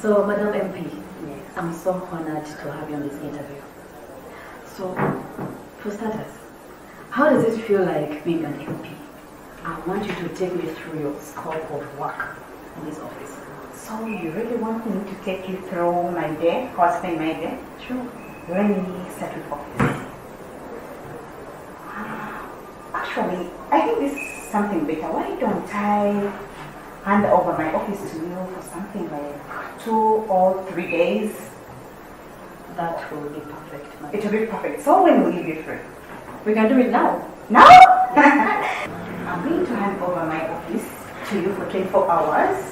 So, Madam MP, I'm so honored to have you on this interview. So, for starters, how does it feel like being an MP? I want you to take me through your scope of work in this office. So you really want me to take you through my day, how I spend my day? Sure. Let me start with office. Actually, I think this is something better. Why don't I hand over my office to you for something like 2 or 3 days? That will be perfect, madam. It will be perfect. So when will you be free? We can do it now. Now? I'm going to hand over my office to you for 24 hours.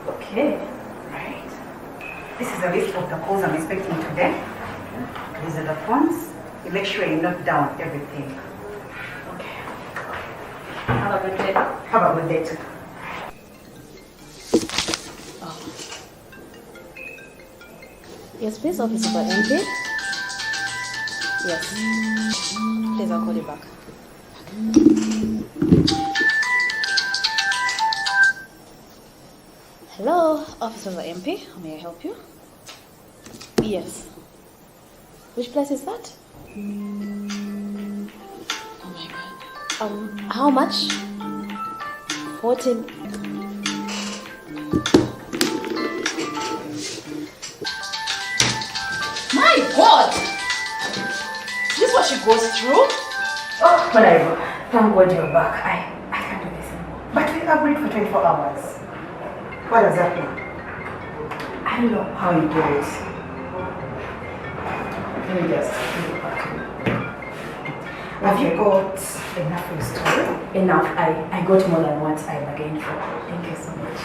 Okay. Right. This is a list of the calls I'm expecting today. These are the phones. You make sure you note down everything. Okay. Have a good day. Have a good day too. Yes, please, Officer for MP. Yes. Please, I'll call you back. Hello, Officer for MP. How may I help you? Yes. Which place is that? Oh my God. How much? 14. My God! Is this what she goes through? Oh, whatever. Thank God you're back. I can't do this anymore. But we agreed for 24 hours. What does that mean? I don't know how you do it. Let me just give it back to you. Have you got enough for your story? Enough. I got more than what I bargained for. Thank you so much.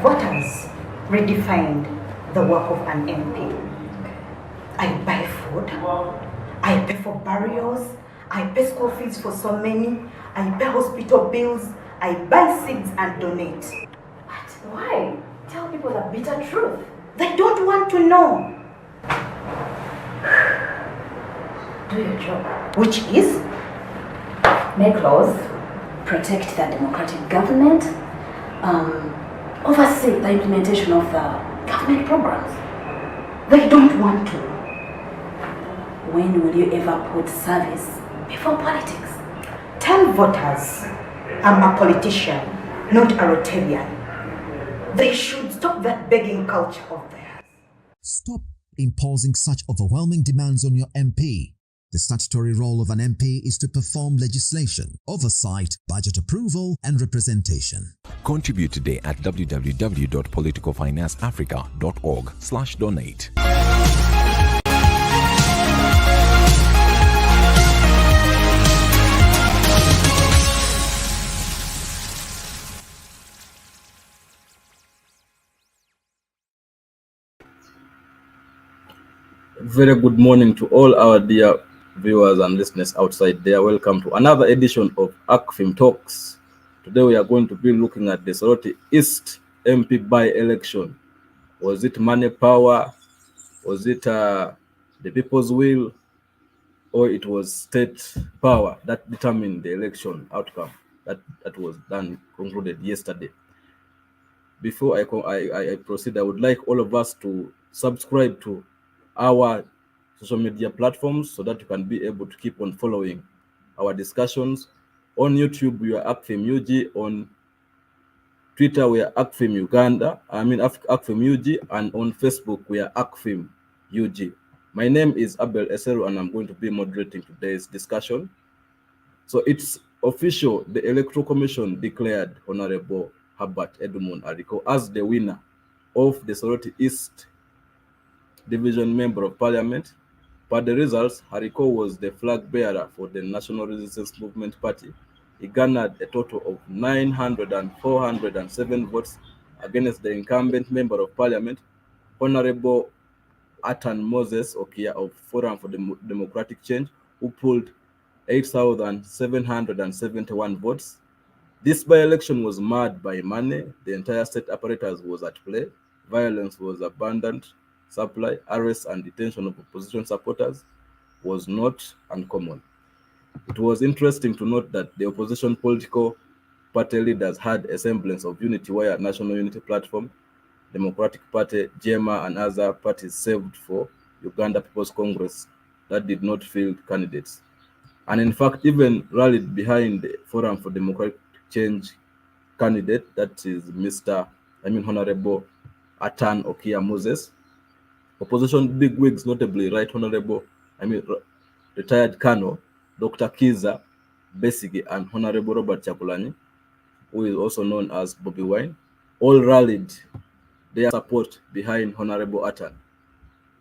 Voters redefined the work of an MP. I buy food, I pay for burials, I pay school fees for so many, I pay hospital bills, I buy seeds and donate. What? Why? Tell people the bitter truth. They don't want to know. Do your job. Which is? Make laws, protect the democratic government, oversee the implementation of the government programs. They don't want to. When will you ever put service before politics? Tell voters I'm a politician, not a Rotarian. They should stop that begging culture of theirs. Stop imposing such overwhelming demands on your MP. The statutory role of an MP is to perform legislation, oversight, budget approval, and representation. Contribute today at www.politicalfinanceafrica.org/donate. Very good morning to all our dear viewers and listeners outside there. Welcome to another edition of Acfim Talks. Today we are going to be looking at the Soroti East MP by-election. Was it money power? Was it the people's will? Or it was state power that determined the election outcome that was concluded yesterday? Before I proceed, I would like all of us to subscribe to our social media platforms so that you can be able to keep on following our discussions. On YouTube, we are Acfim UG. On Twitter, we are Acfim Uganda. Acfim UG. And on Facebook, we are Acfim UG. My name is Abel Eseru, and I'm going to be moderating today's discussion. So it's official. The Electoral Commission declared Honorable Herbert Edmund Ariko as the winner of the Soroti East Division Member of Parliament. Per the results, Hariko was the flag bearer for the National Resistance Movement Party. He garnered a total of 907 votes against the incumbent Member of Parliament, Honorable Atan Moses Okia of Forum for Democratic Change, who pulled 8,771 votes. This by-election was marred by money. The entire state apparatus was at play. Violence was abundant. Supply, arrest, and detention of opposition supporters was not uncommon. It was interesting to note that the opposition political party leaders had a semblance of unity via National Unity Platform, Democratic Party, GEMA, and other parties saved for Uganda People's Congress that did not field candidates. And in fact, even rallied behind the Forum for Democratic Change candidate, that is Honorable Atan Okia Moses. Opposition bigwigs, notably Right Honorable, retired Colonel Dr. Kiza Besige and Honorable Robert Chakulani, who is also known as Bobby Wine, all rallied their support behind Honorable Atan.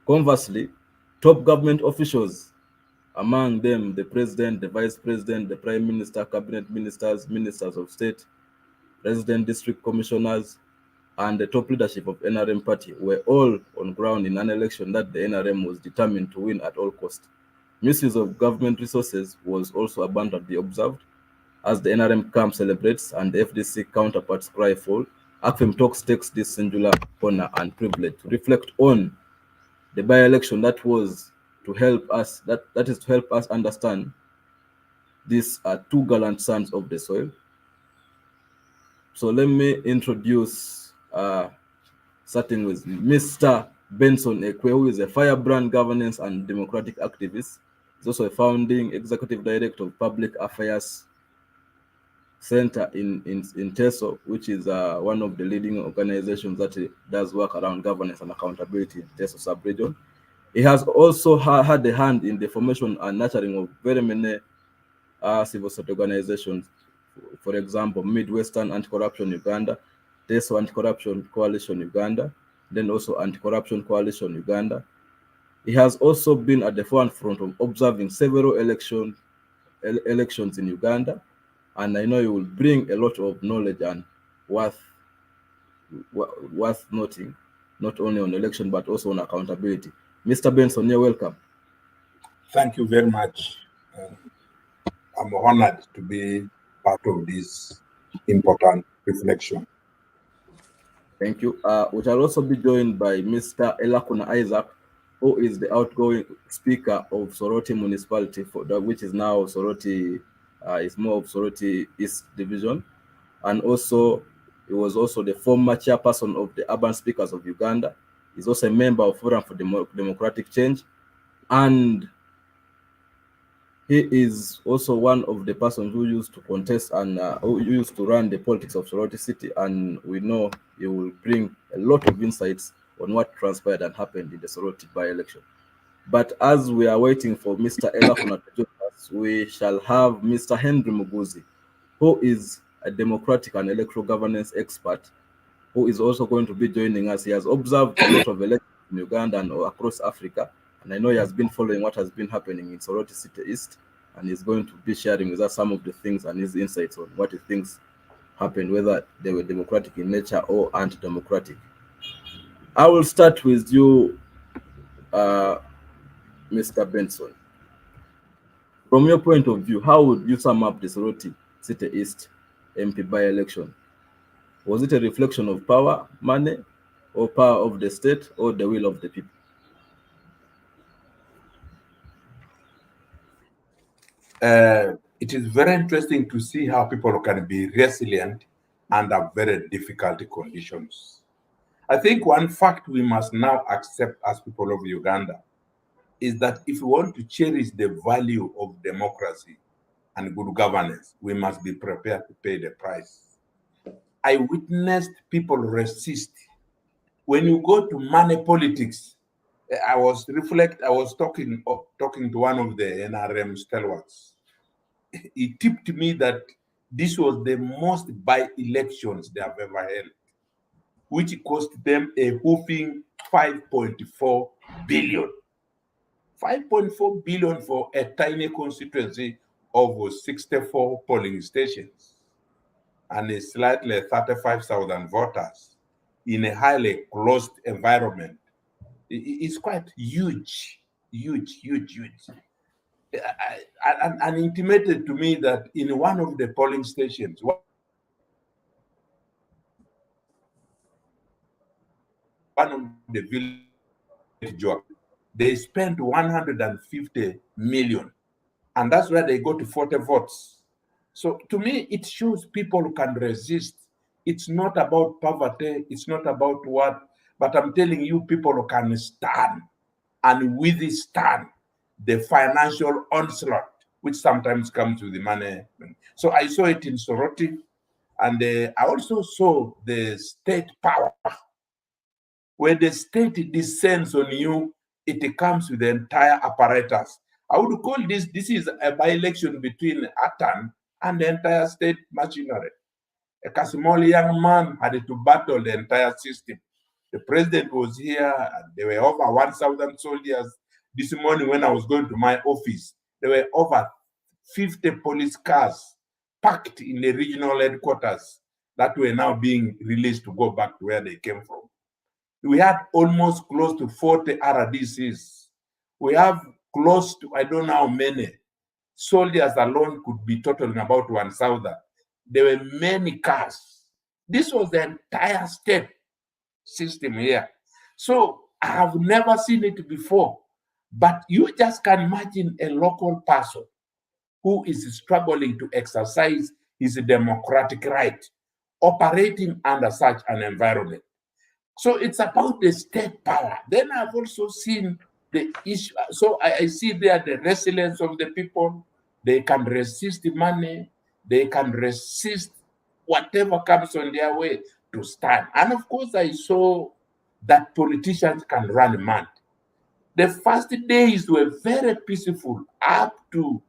Conversely, top government officials, among them the president, the vice president, the prime minister, cabinet ministers, ministers of state, resident district commissioners, and the top leadership of NRM party were all on ground in an election that the NRM was determined to win at all costs. Misuse of government resources was also abundantly observed. As the NRM camp celebrates and the FDC counterparts cry foul, Acfim Talks takes this singular honor and privilege to reflect on the by-election that was to help us, that is to help us understand these are two gallant sons of the soil. So let me introduce starting with Mr. Benson Ekwe, who is a firebrand governance and democratic activist. He's also a founding executive director of Public Affairs Center in TESO, which is one of the leading organizations that does work around governance and accountability in TESO sub-region. He has also had a hand in the formation and nurturing of very many civil society organizations. For example, Midwestern Anti-Corruption Uganda, TESO Anti-Corruption Coalition Uganda, then also Anti-Corruption Coalition Uganda. He has also been at the forefront of observing several elections in Uganda, and I know you will bring a lot of knowledge and worth noting, not only on election but also on accountability. Mr. Benson, you're welcome. Thank you very much. I'm honored to be part of this important reflection. Thank you. We shall also be joined by Mr. Elakuna Isaac, who is the outgoing speaker of Soroti municipality, which is now Soroti, is more of Soroti East Division. And also, he was also the former chairperson of the Urban Speakers of Uganda. He's also a member of Forum for Democratic Change. And he is also one of the persons who used to contest and who used to run the politics of Soroti City. And we know he will bring a lot of insights on what transpired and happened in the Soroti by-election. But as we are waiting for Mr. Elakuna to join us, we shall have Mr. Henry Muguzi, who is a democratic and electoral governance expert, who is also going to be joining us. He has observed a lot of elections in Uganda and across Africa, and I know he has been following what has been happening in Soroti City East, and he's going to be sharing with us some of the things and his insights on what he thinks happened, whether they were democratic in nature or anti-democratic. I will start with you, Mr. Benson. From your point of view, how would you sum up the Soroti City East MP by-election? Was it a reflection of power, money, or power of the state, or the will of the people? It is very interesting to see how people can be resilient under very difficult conditions. I think one fact we must now accept as people of Uganda is that if we want to cherish the value of democracy and good governance, we must be prepared to pay the price. I witnessed people resist. When you go to money politics, I was talking to one of the NRM stalwarts. He tipped me that this was the most by-elections they have ever held, which cost them a whopping 5.4 billion. 5.4 billion for a tiny constituency of 64 polling stations and a slightly 35,000 voters in a highly closed environment. It's quite huge. And intimated to me that in one of the polling stations, one of the village, they spent 150 million, and that's where they got 40 votes. So to me, it shows people can resist. It's not about poverty, it's not about what, but I'm telling you, people can stand and withstand the financial onslaught, which sometimes comes with the money. So I saw it in Soroti, and I also saw the state power. When the state descends on you, it comes with the entire apparatus. I would call this is a by-election between Atan and the entire state machinery. A small young man had to battle the entire system. The president was here, and there were over 1,000 soldiers. This morning, when I was going to my office, there were over 50 police cars packed in the regional headquarters that were now being released to go back to where they came from. We had almost close to 40 RDCs. We have close to, I don't know how many. Soldiers alone could be totaling about 1,000. There were many cars. This was the entire state system here. So I have never seen it before. But you just can imagine a local person who is struggling to exercise his democratic right, operating under such an environment. So it's about the state power. Then I've also seen the issue. So I see there the resilience of the people. They can resist the money. They can resist whatever comes on their way to stand. And of course, I saw that politicians can run mad. The first days were very peaceful up to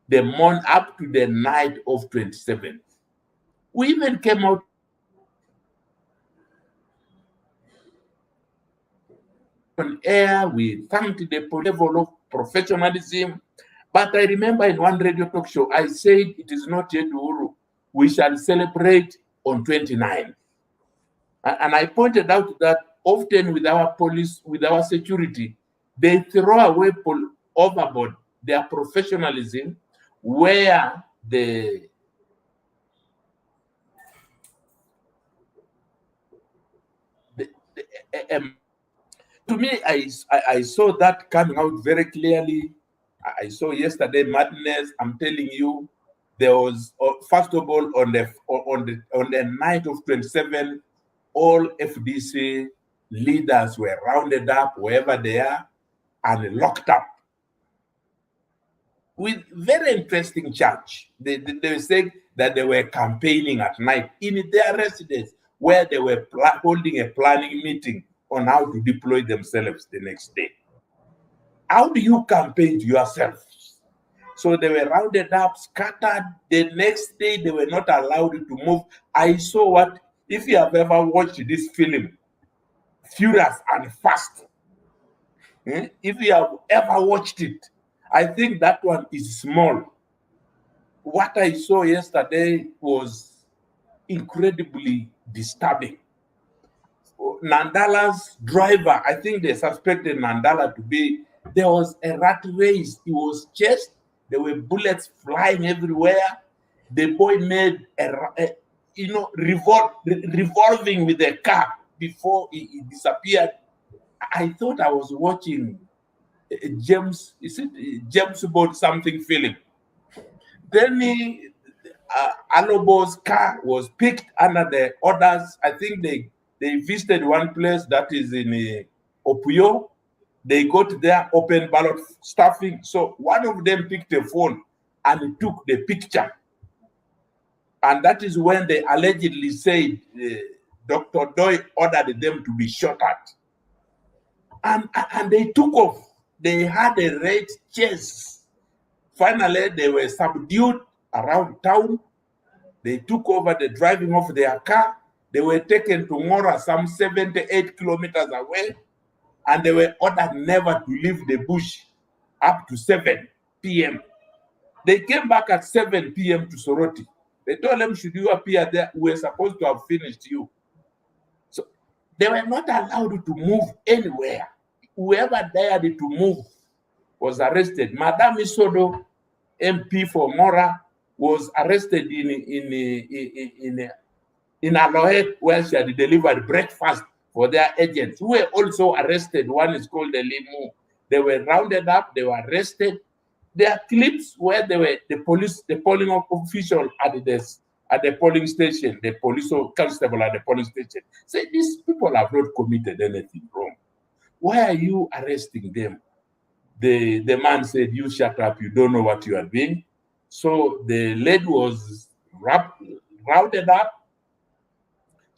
the night of 27th. We even came out on air, we thanked the level of professionalism. But I remember in one radio talk show, I said it is not yet Uhuru. We shall celebrate on 29. And I pointed out that often with our police, with our security, they throw away overboard their professionalism where the to me, I saw that coming out very clearly. I saw yesterday madness. I'm telling you, there was first of all on the night of 27, all FDC leaders were rounded up wherever they are and locked up with very interesting charge. They were saying that they were campaigning at night in their residence where they were holding a planning meeting on how to deploy themselves the next day. How do you campaign to yourself? So they were rounded up, scattered. The next day, they were not allowed to move. I saw what, if you have ever watched this film, Furious and Fast, if you have ever watched it, I think that one is small. What I saw yesterday was incredibly disturbing. Nandala's driver, I think they suspected Nandala to be, there was a rat race. He was chased. There were bullets flying everywhere. The boy made revolving with the car before he disappeared. I thought I was watching James Bond something film. Then Alobo's car was picked under the orders. I think they visited one place that is in Opuyo. They got there, open ballot stuffing. So one of them picked a phone and took the picture. And that is when they allegedly said Dr. Doi ordered them to be shot at. And they took off. They had a red chase. Finally, they were subdued around town. They took over the driving of their car. They were taken to Mora, some 78 kilometers away, and they were ordered never to leave the bush up to 7 p.m. They came back at 7 p.m. to Soroti. They told them, should you appear there? We're supposed to have finished you. So they were not allowed to move anywhere. Whoever dared to move was arrested. Madame Isodo, MP for Mora, was arrested in Aloe, where she had delivered breakfast for their agents, who were also arrested. One is called the Limu. They were rounded up, they were arrested. There are clips where they were the polling official at the polling station, the police constable at the polling station. Say, these people have not committed anything wrong. Why are you arresting them? The man said, you shut up, you don't know what you are doing. So the lady was rounded up.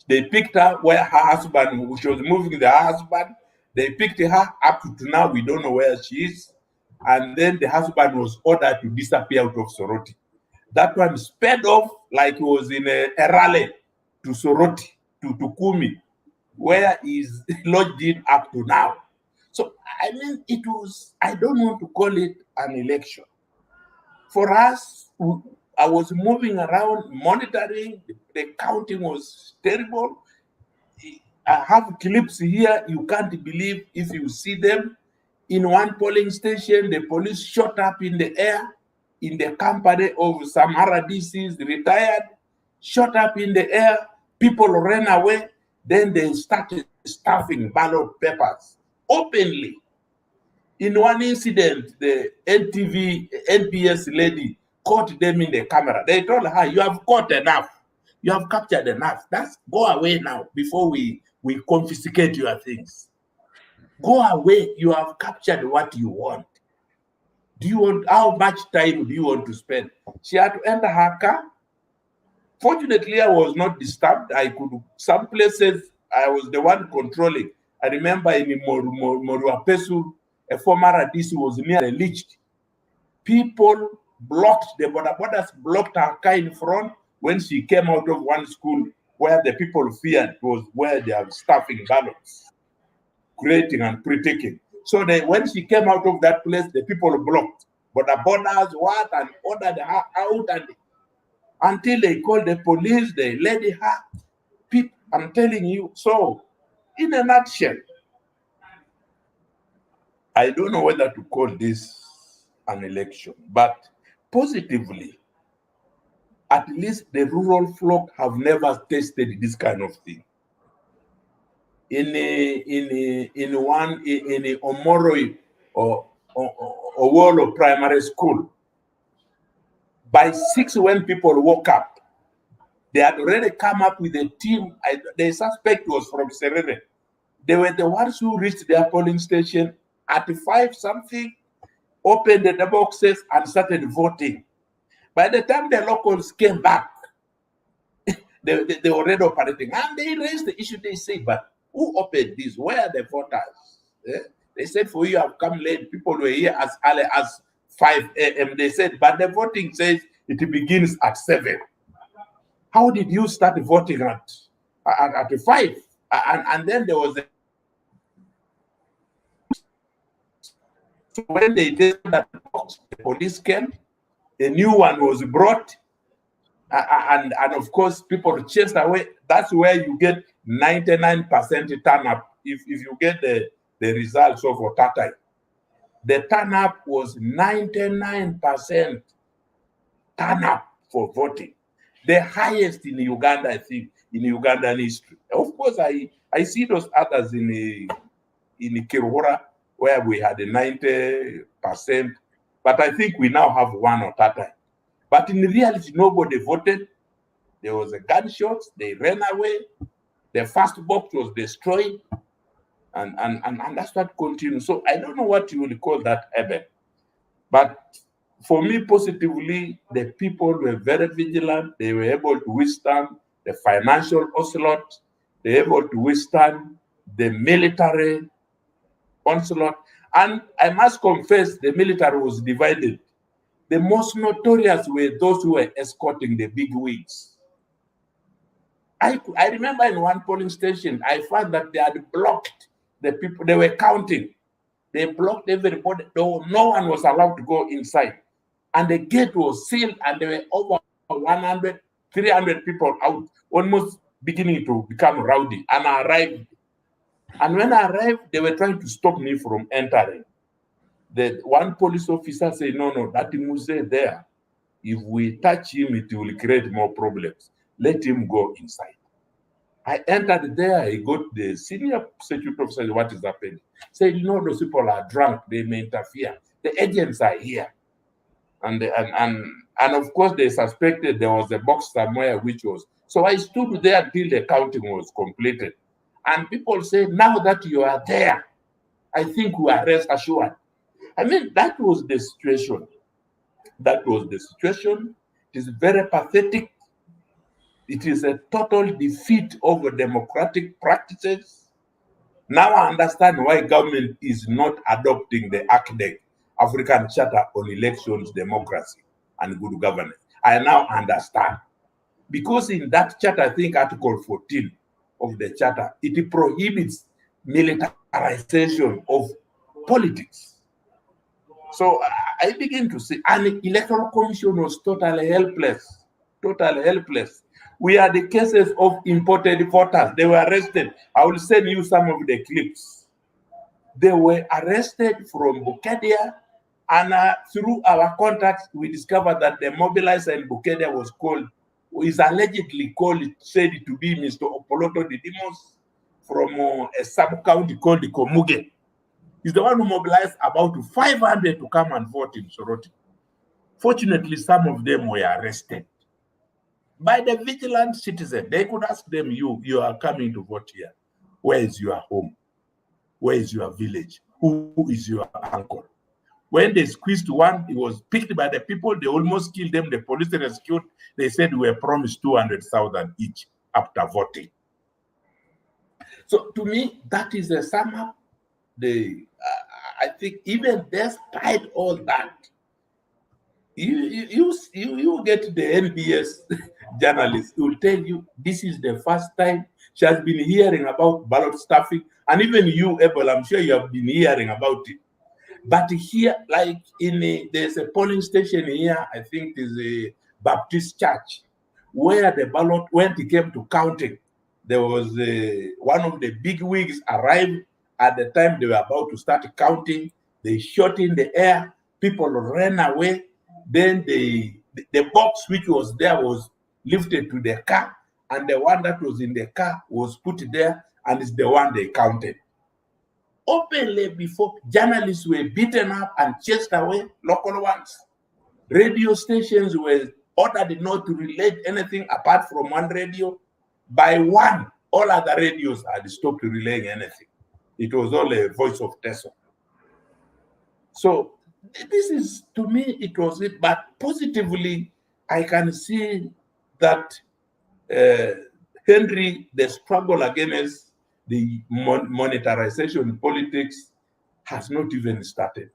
They picked her where her husband, she was moving the husband. They picked her up to now, we don't know where she is. And then the husband was ordered to disappear out of Soroti. That one sped off like he was in a rally to Soroti, to Kumi, where he's lodged in up to now. So, I mean, it was, I don't want to call it an election. For us, I was moving around, monitoring, the counting was terrible. I have clips here, you can't believe if you see them. In one polling station, the police shot up in the air in the company of some RDCs, retired, shot up in the air, people ran away, then they started stuffing ballot papers openly. In one incident, the NPS lady caught them in the camera. They told her, you have caught enough. You have captured enough. That's go away now before we confiscate your things. Go away. You have captured what you want. Do you want, how much time do you want to spend? She had to enter her car. Fortunately, I was not disturbed. I could, some places, I was the one controlling. I remember in Moruapesu, a former RDC was nearly lynched. People blocked, the borders blocked her car in front when she came out of one school where the people feared was where they are stuffing ballots, creating and pre-taking. So when she came out of that place, the people blocked. But the borders what and ordered her out, and until they called the police, they led her. People, I'm telling you. So, in a nutshell, I don't know whether to call this an election, but positively, at least the rural folk have never tasted this kind of thing. In Omoroi or Wolo Primary School, by 6 when people woke up, they had already come up with a team. The suspect was from Serene. They were the ones who reached their polling station at 5 something, opened the boxes and started voting. By the time the locals came back, they were already operating. And they raised the issue. They say, but who opened this? Where are the voters? They said, for you have come late. People were here as early as 5 a.m. They said, but the voting says it begins at 7. How did you start voting at 5? And then there was a... So when they did that box, the police came, a new one was brought, and of course, people chased away. That's where you get 99% turn up. If you get the results of Otatai, the turn up was 99% turn up for voting, the highest in Uganda, I think, in Ugandan history. Of course, I see those others in Kiruhura, where we had a 90%, but I think we now have one Otatai. But in reality, nobody voted. There was a gunshot, they ran away, the first box was destroyed, and that's what continues. So I don't know what you would call that, Eben. But for me, positively, the people were very vigilant. They were able to withstand the financial onslaught. They were able to withstand the military onslaught. And I must confess, the military was divided. The most notorious were those who were escorting the big wigs. I remember in one polling station, I found that they had blocked the people. They were counting. They blocked everybody. No one was allowed to go inside. And the gate was sealed, and there were over 100, 300 people out, almost beginning to become rowdy. And I arrived. And when I arrived, they were trying to stop me from entering. The one police officer said, no, that Muse there, if we touch him, it will create more problems. Let him go inside. I entered there, I got the senior security officer, what is happening? Said, those people are drunk, they may interfere. The agents are here. And of course they suspected there was a box somewhere which was. So I stood there until the counting was completed. And people say, now that you are there, I think we are rest assured. I mean, that was the situation. That was the situation. It is very pathetic. It is a total defeat of democratic practices. Now I understand why government is not adopting the ACDEC, African Charter on Elections, Democracy, and Good Governance. I now understand. Because in that charter, I think Article 14 of the charter, it prohibits militarization of politics. So I begin to see, and the Electoral Commission was totally helpless, totally helpless. We had the cases of imported voters. They were arrested. I will send you some of the clips. They were arrested from Bukedia, and through our contacts, we discovered that the mobilizer in Bukedia is allegedly said to be Mr. Opoloto Didimos from a sub-county called Komuge. He's the one who mobilized about 500 to come and vote in Soroti. Fortunately, some of them were arrested by the vigilant citizen. They could ask them, you are coming to vote here. Where is your home? Where is your village? Who is your uncle? When they squeezed one, he was picked by the people. They almost killed them. The police rescued. They said we were promised 200,000 each after voting. So to me, that is a sum up. I think even despite all that, you get the NBS journalist who will tell you this is the first time she has been hearing about ballot stuffing, and even you, Abel, I'm sure you have been hearing about it. But here, like there's a polling station here, I think there's a Baptist church, where the ballot, when it came to counting, there was one of the big wigs arrived at the time they were about to start counting. They shot in the air, people ran away. Then the box which was there was lifted to the car, and the one that was in the car was put there, and it's the one they counted. Openly before, journalists were beaten up and chased away, local ones. Radio stations were ordered not to relay anything apart from one radio. By one, all other radios had stopped relaying anything. It was all a voice of Tesla. So this is, to me, it was it. But positively, I can see that Henry, the struggle against the monetarization politics has not even started.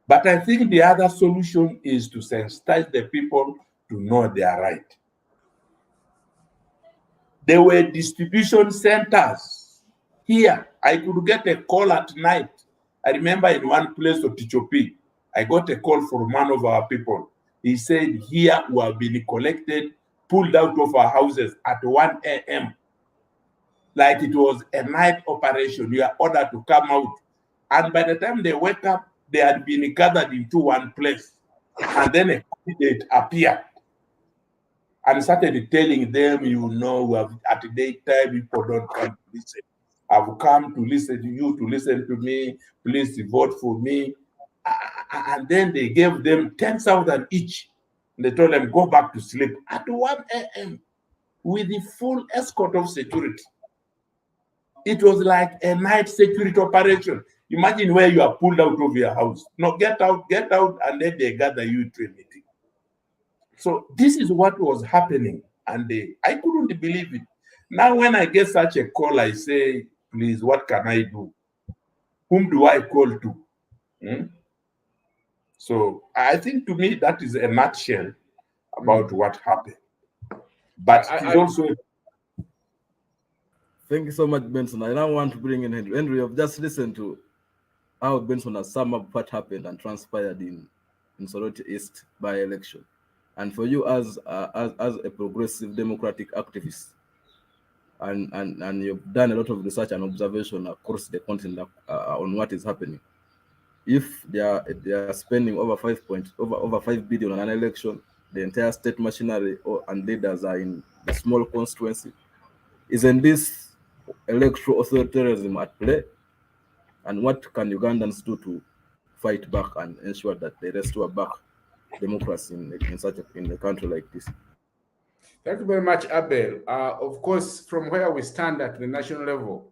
But I think the other solution is to sensitize the people to know their right. There were distribution centers here. I could get a call at night. I remember in one place of Tichopi, I got a call from one of our people. He said, here we have been collected, pulled out of our houses at 1 a.m. Like it was a night operation. You are ordered to come out. And by the time they wake up, they had been gathered into one place. And then a candidate appeared and started telling them, we have, at the daytime, people don't come to listen. I've come to listen to you, to listen to me. Please vote for me. And then they gave them 10,000 each. They told them, go back to sleep at 1 a.m. with the full escort of security. It was like a night security operation. Imagine where you are pulled out of your house. No, get out, and then they gather you to a meeting. So this is what was happening, and I couldn't believe it. Now, when I get such a call, I say, please, what can I do? Whom do I call to? So I think, to me, that is a nutshell about what happened. But it is also... Thank you so much, Benson. I now want to bring in Henry. Henry, you've just listened to how Benson has summed up what happened and transpired in Soroti East by-election. And for you as a progressive democratic activist, and you've done a lot of research and observation across the continent on what is happening. If they are spending over 5 billion on an election, the entire state machinery and leaders are in the small constituency, isn't this electoral authoritarianism at play? And what can Ugandans do to fight back and ensure that they restore back democracy in a country like this? Thank you very much, Abel. Of course, from where we stand at the national level,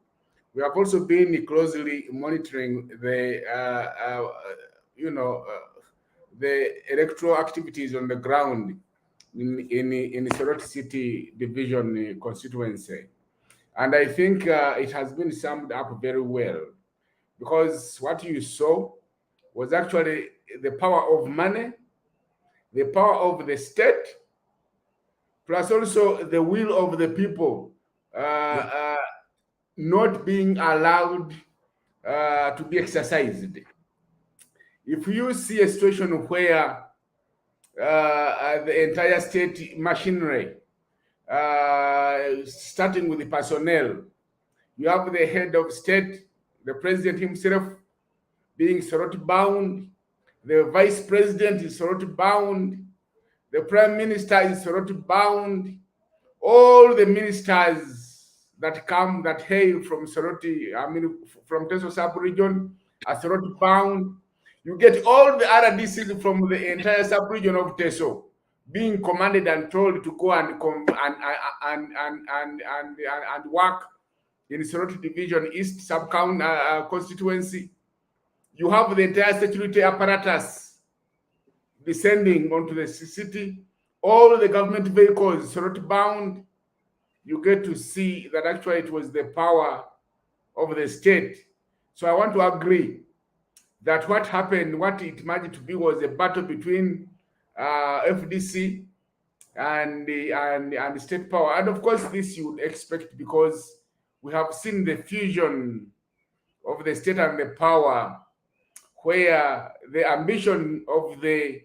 we have also been closely monitoring the electoral activities on the ground in the Soroti City Division constituency. And I think it has been summed up very well, because what you saw was actually the power of money, the power of the state, plus also the will of the people not being allowed to be exercised. If you see a situation where the entire state machinery, starting with the personnel, you have the head of state, the president himself, being Soroti bound, the vice president is Soroti bound, the prime minister is Soroti bound, all the ministers that hail from Soroti, from Teso sub-region are Soroti bound. You get all the RDCs from the entire sub-region of Teso being commanded and told to go and work in Soroti Division East constituency. You have the entire security apparatus descending onto the city. All the government vehicles Soroti bound. You get to see that actually it was the power of the state. So I want to agree that what happened, what it imagined to be, was a battle between FDC and the state power. And of course, this you would expect, because we have seen the fusion of the state and the power, where the ambition of the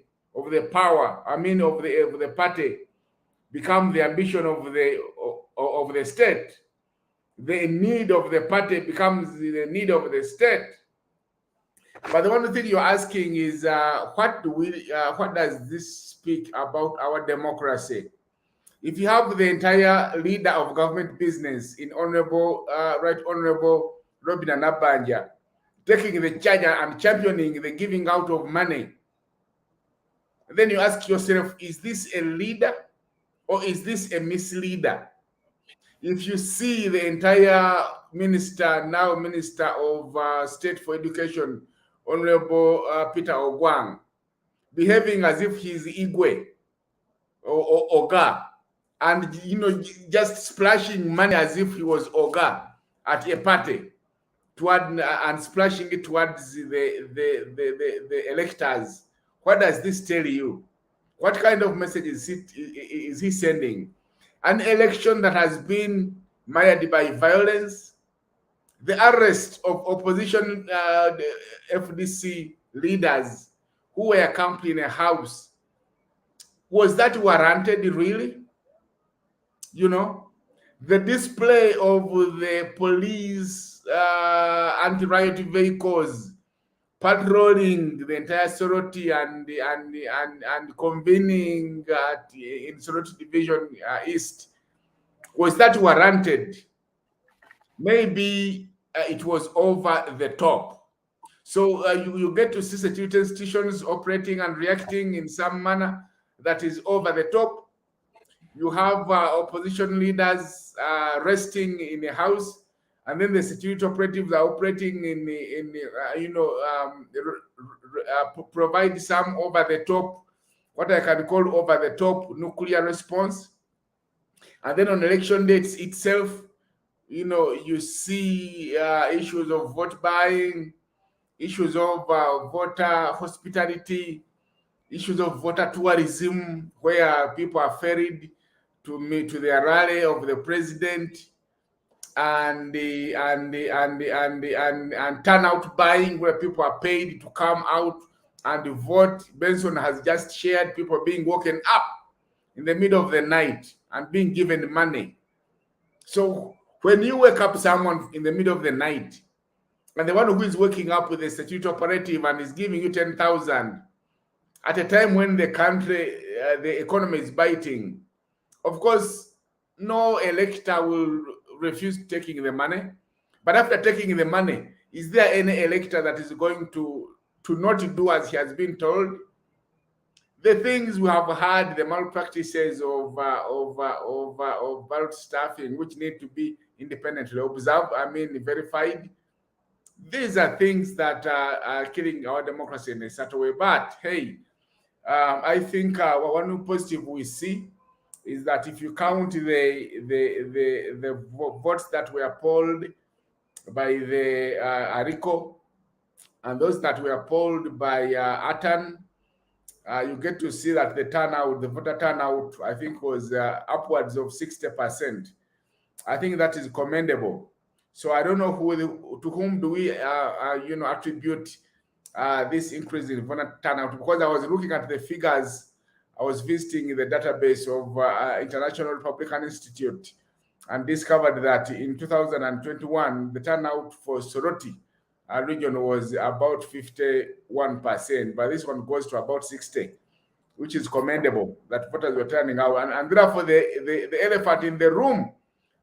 power, of the party, become the ambition of the state. The need of the party becomes the need of the state. But the one thing you're asking is, what does this speak about our democracy? If you have the entire leader of government business in Right Honorable Robin Anabanja taking the charge and championing the giving out of money, then you ask yourself, is this a leader or is this a misleader? If you see the entire Minister of State for Education, Honorable Peter Ogwang, behaving as if he's Igwe or Oga, and just splashing money as if he was Oga at a party, and splashing it towards the electors. What does this tell you? What kind of message is he sending? An election that has been mired by violence, the arrest of opposition the FDC leaders who were camped in a house, was that warranted really? The display of the police anti-riot vehicles patrolling the entire Soroti and convening in Soroti Division East, was that warranted? Maybe it was over the top. So you get to see security institutions operating and reacting in some manner that is over the top. You have opposition leaders resting in a house, and then the security operatives are operating provide some over the top, what I can call over the top nuclear response. And then on election dates itself, you see issues of vote buying, issues of voter hospitality, issues of voter tourism, where people are ferried to the rally of the president, and turnout buying, where people are paid to come out and vote. Benson has just shared people being woken up in the middle of the night and being given money. So when you wake up someone in the middle of the night, and the one who is waking up with a security operative and is giving you 10,000 at a time when the country, the economy is biting, of course, no elector will refuse taking the money. But after taking the money, is there any elector that is going to not do as he has been told? the things we have had, the malpractices of ballot staffing, which need to be independently observed, verified. These are things that are killing our democracy in a certain way. But hey, I think one positive we see is that if you count the votes that were polled by the ARICO and those that were polled by ATAN, you get to see that the voter turnout, I think, was upwards of 60%. I think that is commendable. So I don't know to whom do we, attribute this increase in voter turnout, because I was looking at the figures. I was visiting the database of International Republican Institute and discovered that in 2021, the turnout for Soroti region was about 51%, but this one goes to about 60%, which is commendable that voters were turning out. And therefore, the elephant in the room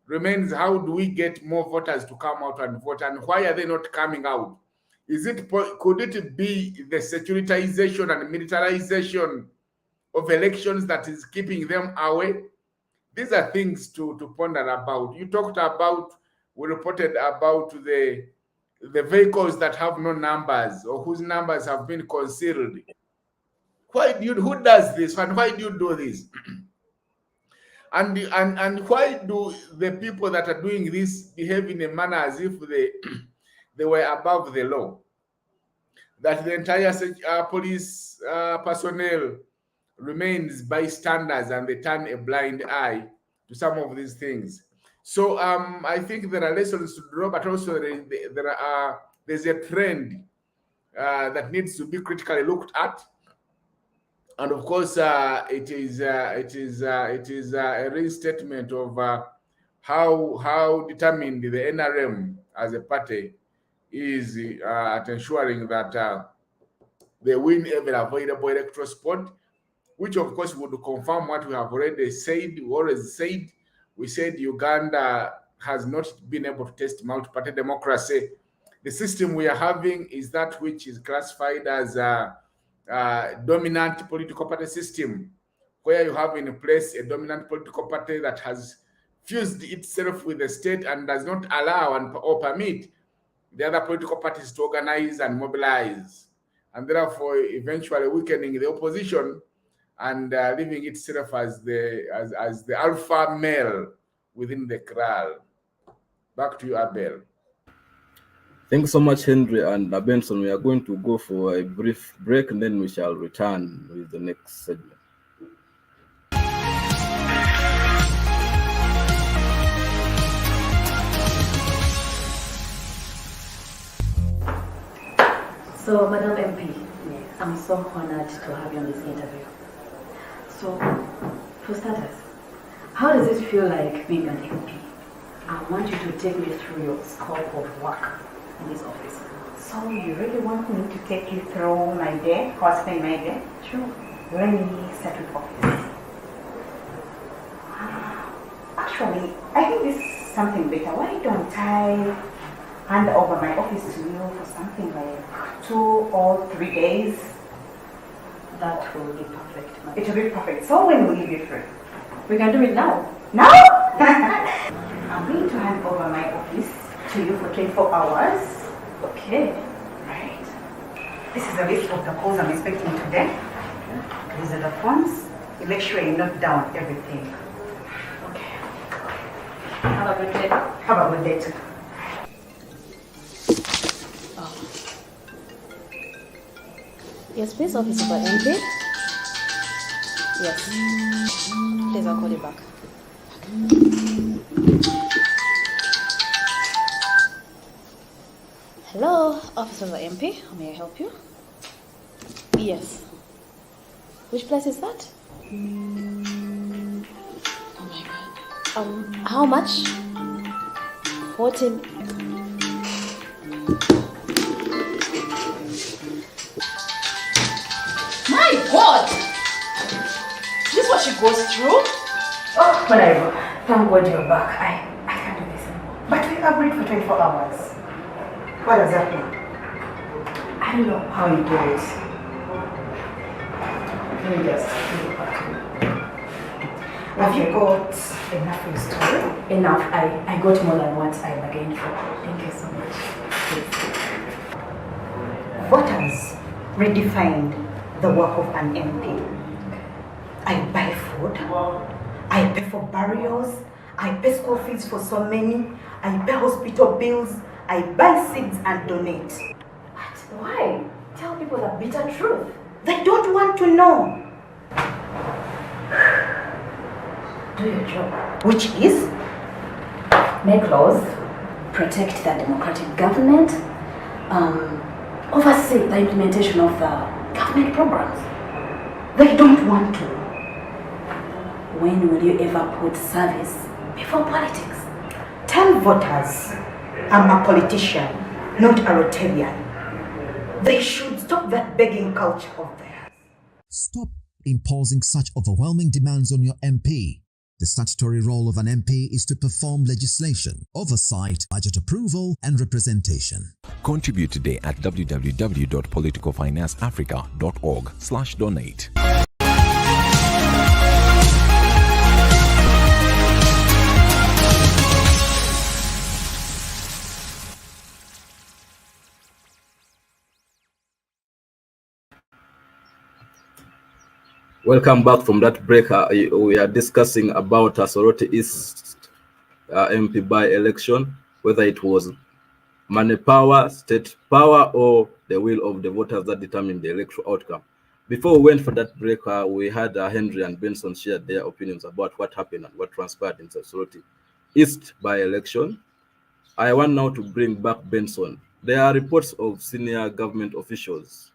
remains, how do we get more voters to come out and vote, and why are they not coming out? Could it be the securitization and militarization of elections that is keeping them away? These are things to ponder about. You talked about, we reported about the vehicles that have no numbers or whose numbers have been concealed. Who does this, and why do you do this? And why do the people that are doing this behave in a manner as if they were above the law? That the entire police personnel remains bystanders and they turn a blind eye to some of these things. So I think there are lessons to draw, but also there's a trend that needs to be critically looked at. And of course, it is a restatement of how determined the NRM as a party is at ensuring that they win every avoidable electoral spot, which of course would confirm what we have already said. We always said, we said Uganda has not been able to test multi-party democracy. The system we are having is that which is classified as a dominant political party system, where you have in place a dominant political party that has fused itself with the state and does not allow or permit the other political parties to organize and mobilize, and therefore eventually weakening the opposition and leaving itself as the alpha male within the kraal. Back to you, Abel. Thanks so much, Henry and Benson. We are going to go for a brief break and then we shall return with the next segment. So, Madam MP, I'm so honored to have you on this interview. So, for starters, how does it feel like being an MP? I want you to take me through your scope of work in this office. So you really want me to take you through my day, how I spend my day? Sure. Let me start with office. Actually, I think this is something better. Why don't I hand over my office to you for something like 2 or 3 days? That will be perfect. It will be perfect. So when will you be free? We can do it now. Now? I'm going to hand over my office to you for 24 hours. Okay. Right. This is a list of the calls I'm expecting today. These are the phones. You make sure you note down everything. Okay. Have a good day. Have a good day too. Yes, please, Officer for MP. Yes. Please, I'll call you back. Hello, Officer for MP. How may I help you? Yes. Which place is that? Oh my God. How much? 14. My God! Is this what she goes through? Oh, whatever. Thank God you're back. I can't do this anymore. But we agreed for 24 hours. What does that mean? I don't know how you do it. Let me just go back to you. Have you got enough for your story? Enough. I got more than what I bargained for. Thank you so much. Voters redefined the work of an MP. I buy food, I pay for burials, I pay school fees for so many, I pay hospital bills, I buy seeds and donate. What? Why? Tell people the bitter truth. They don't want to know. Do your job. Which is? Make laws, protect the democratic government, oversee the implementation of the government programs. They don't want to. When will you ever put service before politics? Tell voters I'm a politician, not a Rotarian. They should stop that begging culture of theirs. Stop imposing such overwhelming demands on your MP. The statutory role of an MP is to perform legislation, oversight, budget approval, and representation. Contribute today at www.politicalfinanceafrica.org/donate. Welcome back from that break. We are discussing about Soroti East MP by-election, whether it was money power, state power, or the will of the voters that determined the electoral outcome. Before we went for that break, we had Henry and Benson share their opinions about what happened and what transpired in Soroti East by-election. I want now to bring back Benson. There are reports of senior government officials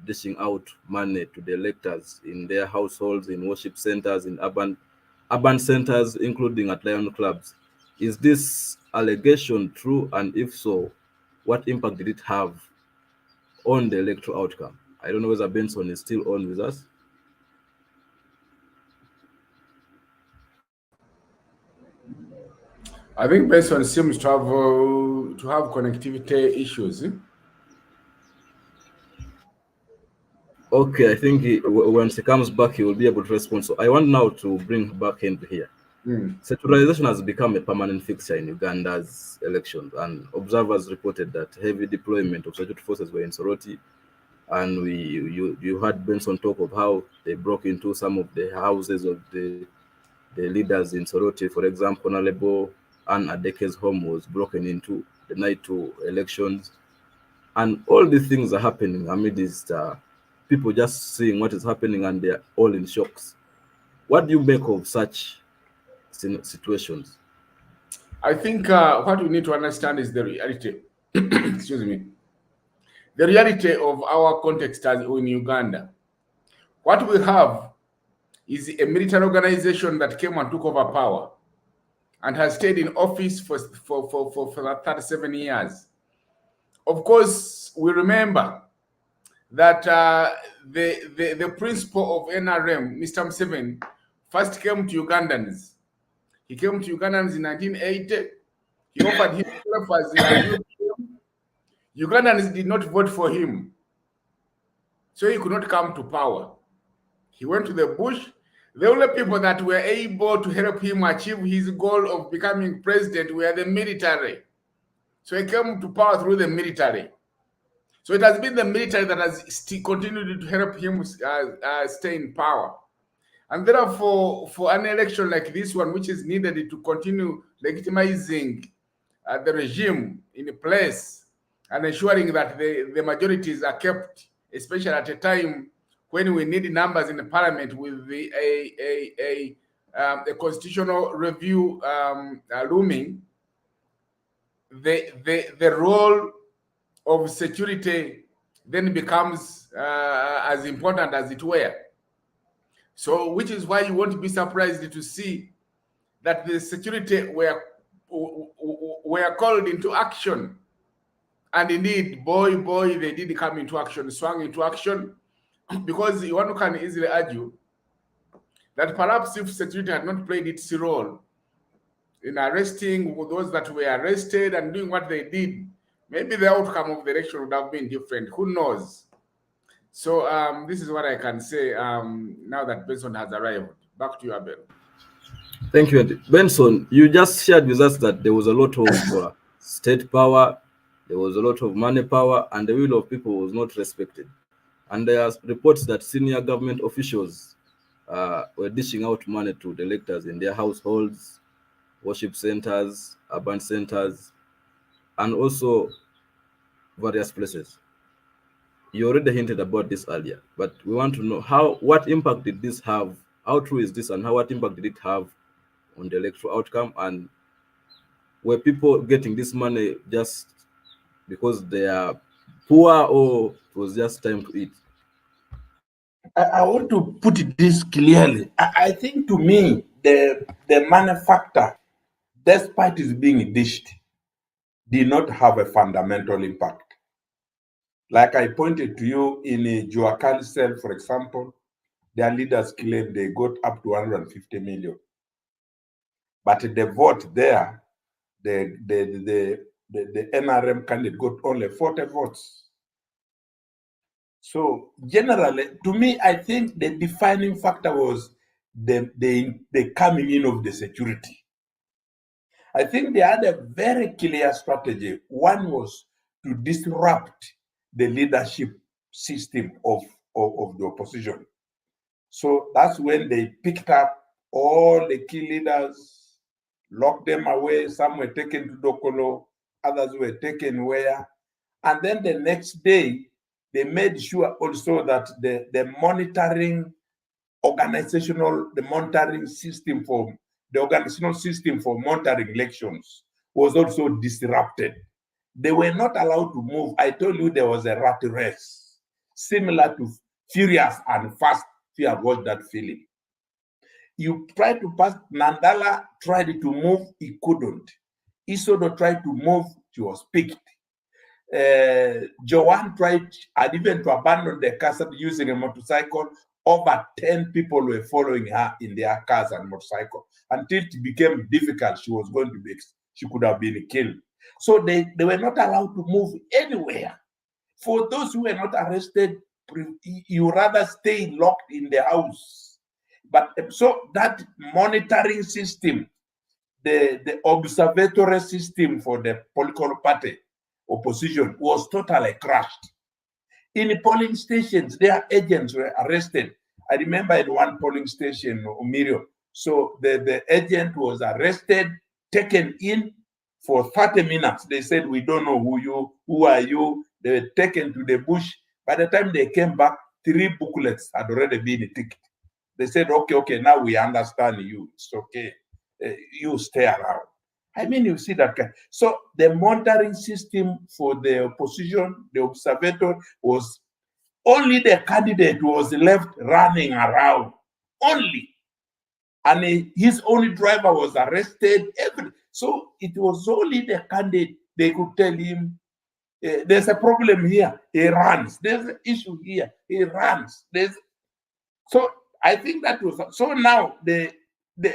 dishing out money to the electors in their households, in worship centers, in urban centers, including at Lion clubs. Is this allegation true? And if so, what impact did it have on the electoral outcome? I don't know whether Benson is still on with us. I think Benson seems to have connectivity issues. Okay, I think when he comes back, he will be able to respond. So I want now to bring back Henry here. Secularization has become a permanent fixture in Uganda's elections, and observers reported that heavy deployment of security forces were in Soroti, and you heard Benson talk of how they broke into some of the houses of the leaders in Soroti. For example, Honorable Anne Adeke's home was broken into the night to elections, and all these things are happening amidst people just seeing what is happening, and they're all in shocks. What do you make of such situations? I think what we need to understand is the reality. Excuse me. The reality of our context as in Uganda. What we have is a military organization that came and took over power and has stayed in office for 37 years. Of course, we remember that the principal of NRM, Mr. Museveni, first came to Ugandans. He came to Ugandans in 1980. He offered himself as a new king. Ugandans did not vote for him, so he could not come to power. He went to the bush. The only people that were able to help him achieve his goal of becoming president were the military. So he came to power through the military. So it has been the military that has continued to help him stay in power. And therefore, for an election like this one, which is needed to continue legitimizing the regime in place and ensuring that the majorities are kept, especially at a time when we need numbers in the parliament with a constitutional review looming, the role of security then becomes as important as it were. So, which is why you won't be surprised to see that the security were called into action. And indeed, boy, they did come into action, swung into action, because one can easily argue that perhaps if security had not played its role in arresting those that were arrested and doing what they did, maybe the outcome of the election would have been different. Who knows? So this is what I can say now that Benson has arrived. Back to you, Abel. Thank you, Benson. You just shared with us that there was a lot of state power, there was a lot of money power, and the will of people was not respected. And there are reports that senior government officials were dishing out money to the electors in their households, worship centers, urban centers, and also various places. You already hinted about this earlier, but we want to know what impact did this have? How true is this, and what impact did it have on the electoral outcome? And were people getting this money just because they are poor, or it was just time to eat? I want to put it this clearly. I think to me, the manufacturer, despite it being dished, did not have a fundamental impact. Like I pointed to you in a Juakali cell, for example, their leaders claimed they got up to 150 million. But the vote there, the NRM candidate got only 40 votes. So generally, to me, I think the defining factor was the coming in of the security. I think they had a very clear strategy. One was to disrupt the leadership system of the opposition. So that's when they picked up all the key leaders, locked them away. Some were taken to Dokolo, others were taken where. And then the next day, they made sure also that the monitoring system for the organizational system for monitoring elections was also disrupted. They were not allowed to move. I told you there was a rat race, similar to Furious and Fast. If you have watched that film, you tried to pass. Nandala tried to move, he couldn't. Isodo tried to move, she was picked. Joanne tried and even to abandon the castle using a motorcycle. Over 10 people were following her in their cars and motorcycle until it became difficult. She could have been killed. So they were not allowed to move anywhere. For those who were not arrested, you rather stay locked in the house. But so that monitoring system, the observatory system for the political party opposition was totally crushed. In the polling stations, their agents were arrested. I remember in one polling station, Omirio, so the agent was arrested, taken in for 30 minutes. They said, we don't know who are you? They were taken to the bush. By the time they came back, 3 booklets had already been ticked. They said, okay, now we understand you. It's okay. You stay around. I mean, you see that. So the monitoring system for the opposition, the observatory, was only the candidate was left running around. Only. And his only driver was arrested. So it was only the candidate. They could tell him, there's a problem here. He runs. There's an issue here. He runs. So I think that was so. Now the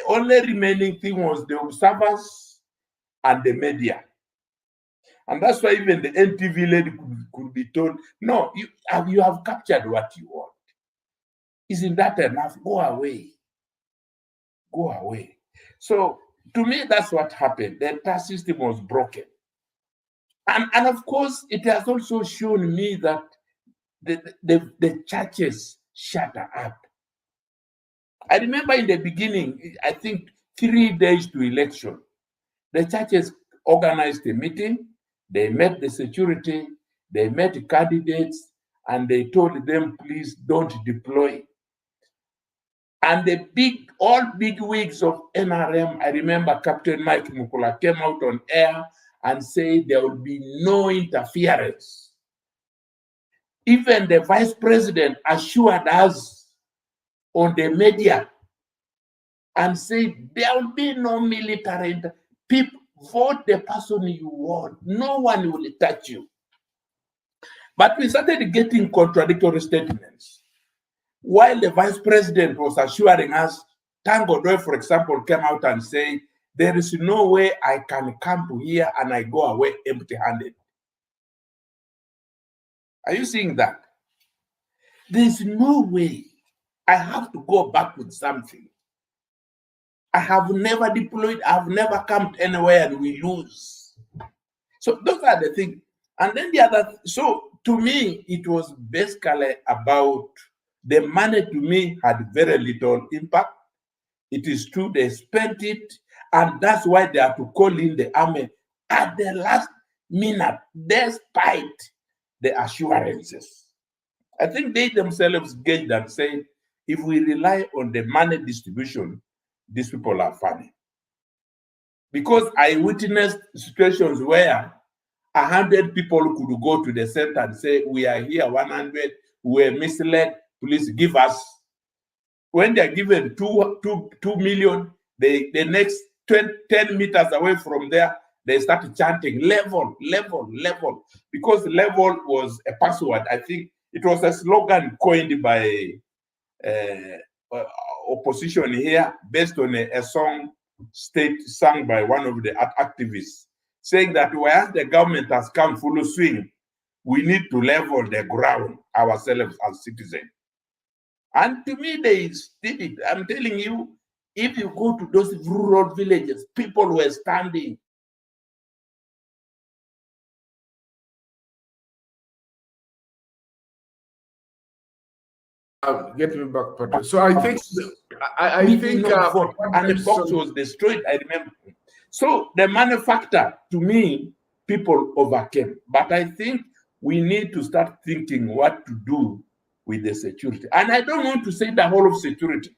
only remaining thing was the observers and the media. And that's why even the NTV lady could be told, no, you have captured what you want. Isn't that enough? Go away. Go away. So to me, that's what happened. The entire system was broken. And of course, it has also shown me that the churches shut up. I remember in the beginning, I think 3 days to election, the churches organized a meeting. They met the security, they met the candidates, and they told them, please don't deploy. And all big wigs of NRM, I remember Captain Mike Mukula came out on air and said there will be no interference. Even the vice president assured us on the media and said there will be no military. People vote the person you want. No one will touch you. But we started getting contradictory statements. While the vice president was assuring us, Tango Doi, for example, came out and said, there is no way I can come to here and I go away empty-handed. Are you seeing that? There's no way I have to go back with something. I have never deployed, I've never camped anywhere and we lose. So those are the things. And then the other, so to me, it was basically about the money to me had very little impact. It is true they spent it, and that's why they have to call in the army at the last minute, despite the assurances. I think they themselves gauged and said, if we rely on the money distribution, these people are funny. Because I witnessed situations where 100 people could go to the center and say, we are here, 100, we were misled, please give us. When they're given 2 million, the next 10 meters away from there, they start chanting level, level, level. Because level was a password. I think it was a slogan coined by opposition here based on a song sung by one of the activists, saying that whereas the government has come full swing, we need to level the ground ourselves as citizens. And to me, they did it. I'm telling you, if you go to those rural villages, people were standing. Get me back, Patrick. So I think and the box was destroyed, I remember. So the manufacturer, to me, people overcame. But I think we need to start thinking what to do with the security. And I don't want to say the whole of security,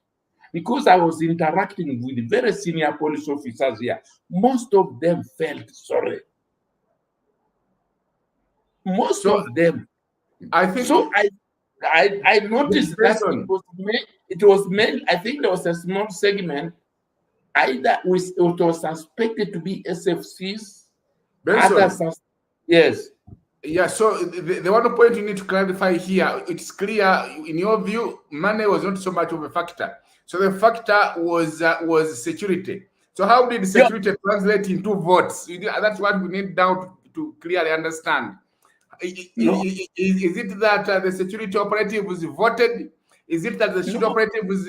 because I was interacting with very senior police officers here. Most of them felt sorry. Most of them. I think so. I noticed that it was made. I think there was a small segment. Either it was suspected to be SFCs. Benson. Yes. Yeah, so the one point you need to clarify here, it's clear, in your view, money was not so much of a factor. So the factor was security. So how did security translate into votes? That's what we need now to clearly understand. Is it that the security operatives voted? Is it that the security operatives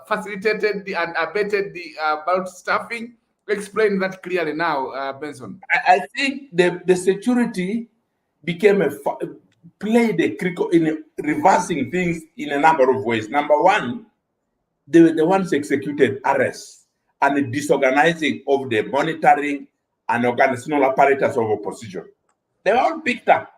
facilitated and abetted the ballot stuffing? Explain that clearly now, Benson. I think the security became played a critical in reversing things in a number of ways. Number one, they were the ones executed arrests and the disorganizing of the monitoring and organizational apparatus of opposition. They were all picked up,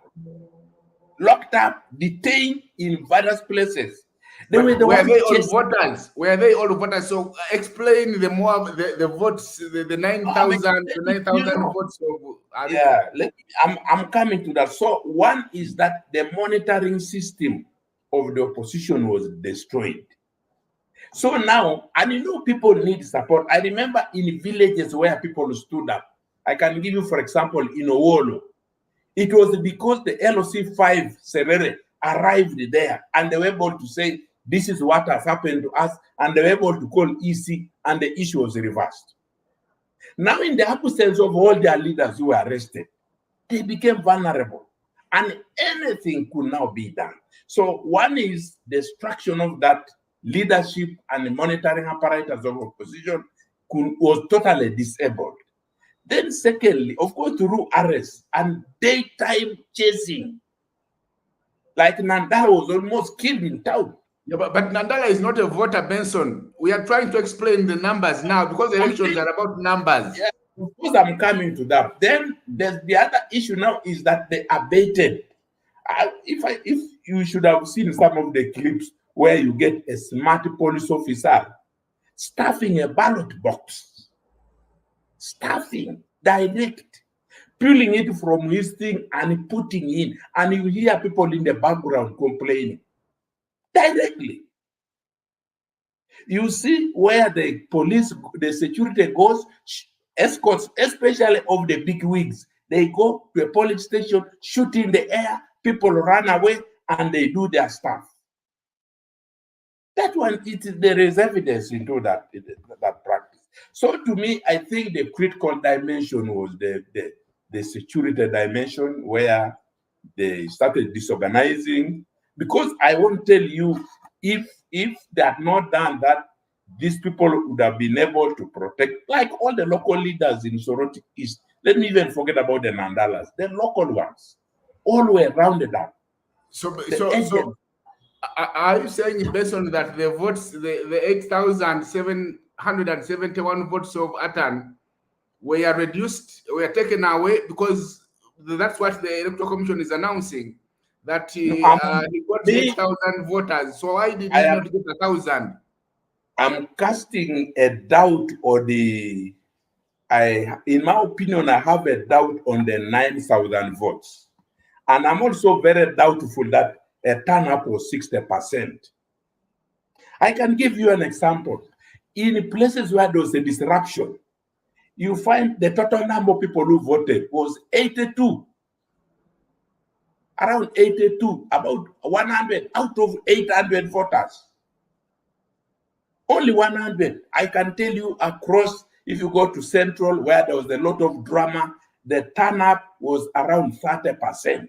locked up, detained in various places. Were they all voters? Were they all voters? So explain the votes, the 9,000 votes of. Yeah, I'm coming to that. So one is that the monitoring system of the opposition was destroyed. So now, and people need support. I remember in villages where people stood up. I can give you, for example, in Owolo. It was because the LOC5 Serere arrived there and they were able to say, this is what has happened to us, and they were able to call EC, and the issue was reversed. Now, in the absence of all their leaders who were arrested, they became vulnerable, and anything could now be done. So one is the destruction of that leadership and the monitoring apparatus of opposition was totally disabled. Then secondly, of course, through arrests and daytime chasing, like Nandala was almost killed in town. Yeah, but Nandala is not a voter, Benson. We are trying to explain the numbers now because elections are about numbers. Yeah, of course, I'm coming to that. Then there's the other issue now is that they abated. If you should have seen some of the clips where you get a smart police officer stuffing a ballot box, stuffing direct, pulling it from his thing and putting in, and you hear people in the background complaining directly. You see where the police, the security goes, escorts, especially of the big wigs, they go to a police station, shoot in the air, people run away, and they do their stuff. That one, there is evidence into that practice. So to me, I think the critical dimension was the security dimension, where they started disorganizing Because I won't tell you, if they had not done that, these people would have been able to protect, like all the local leaders in Soroti East. Let me even forget about the Nandalas. The local ones, all were rounded up. So are you saying based on that the votes, the 8,771 votes of Atan were reduced, were taken away, because that's what the Electoral Commission is announcing, that he got 8,000 voters. So why did he not get 1,000? I'm casting a doubt on in my opinion, I have a doubt on the 9,000 votes. And I'm also very doubtful that a turn-up was 60%. I can give you an example. In places where there was a disruption, you find the total number of people who voted was 82. Around 82, about 100 out of 800 voters. Only 100. I can tell you across, if you go to Central, where there was a lot of drama, the turn-up was around 30%.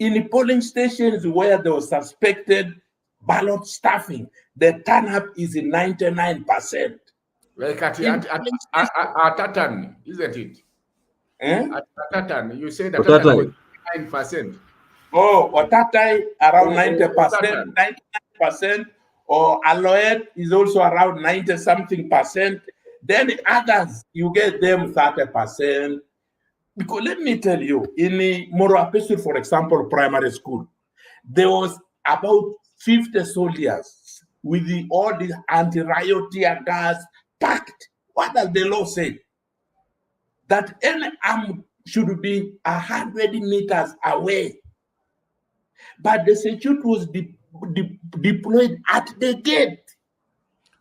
In polling stations where there was suspected ballot stuffing, the turn-up is 99%. Like at Tatan, isn't it? At Tatan, you said that Tatan was 9%. Oh, Otatai around 90%, 99%, or Aloet is also around 90-something%. Then others, you get them 30%. Because let me tell you, in Moroapesu, for example, primary school, there was about 50 soldiers with all these anti-riot tear gas packed. What does the law say? That any arm should be 100 meters away. But the security was deployed at the gate.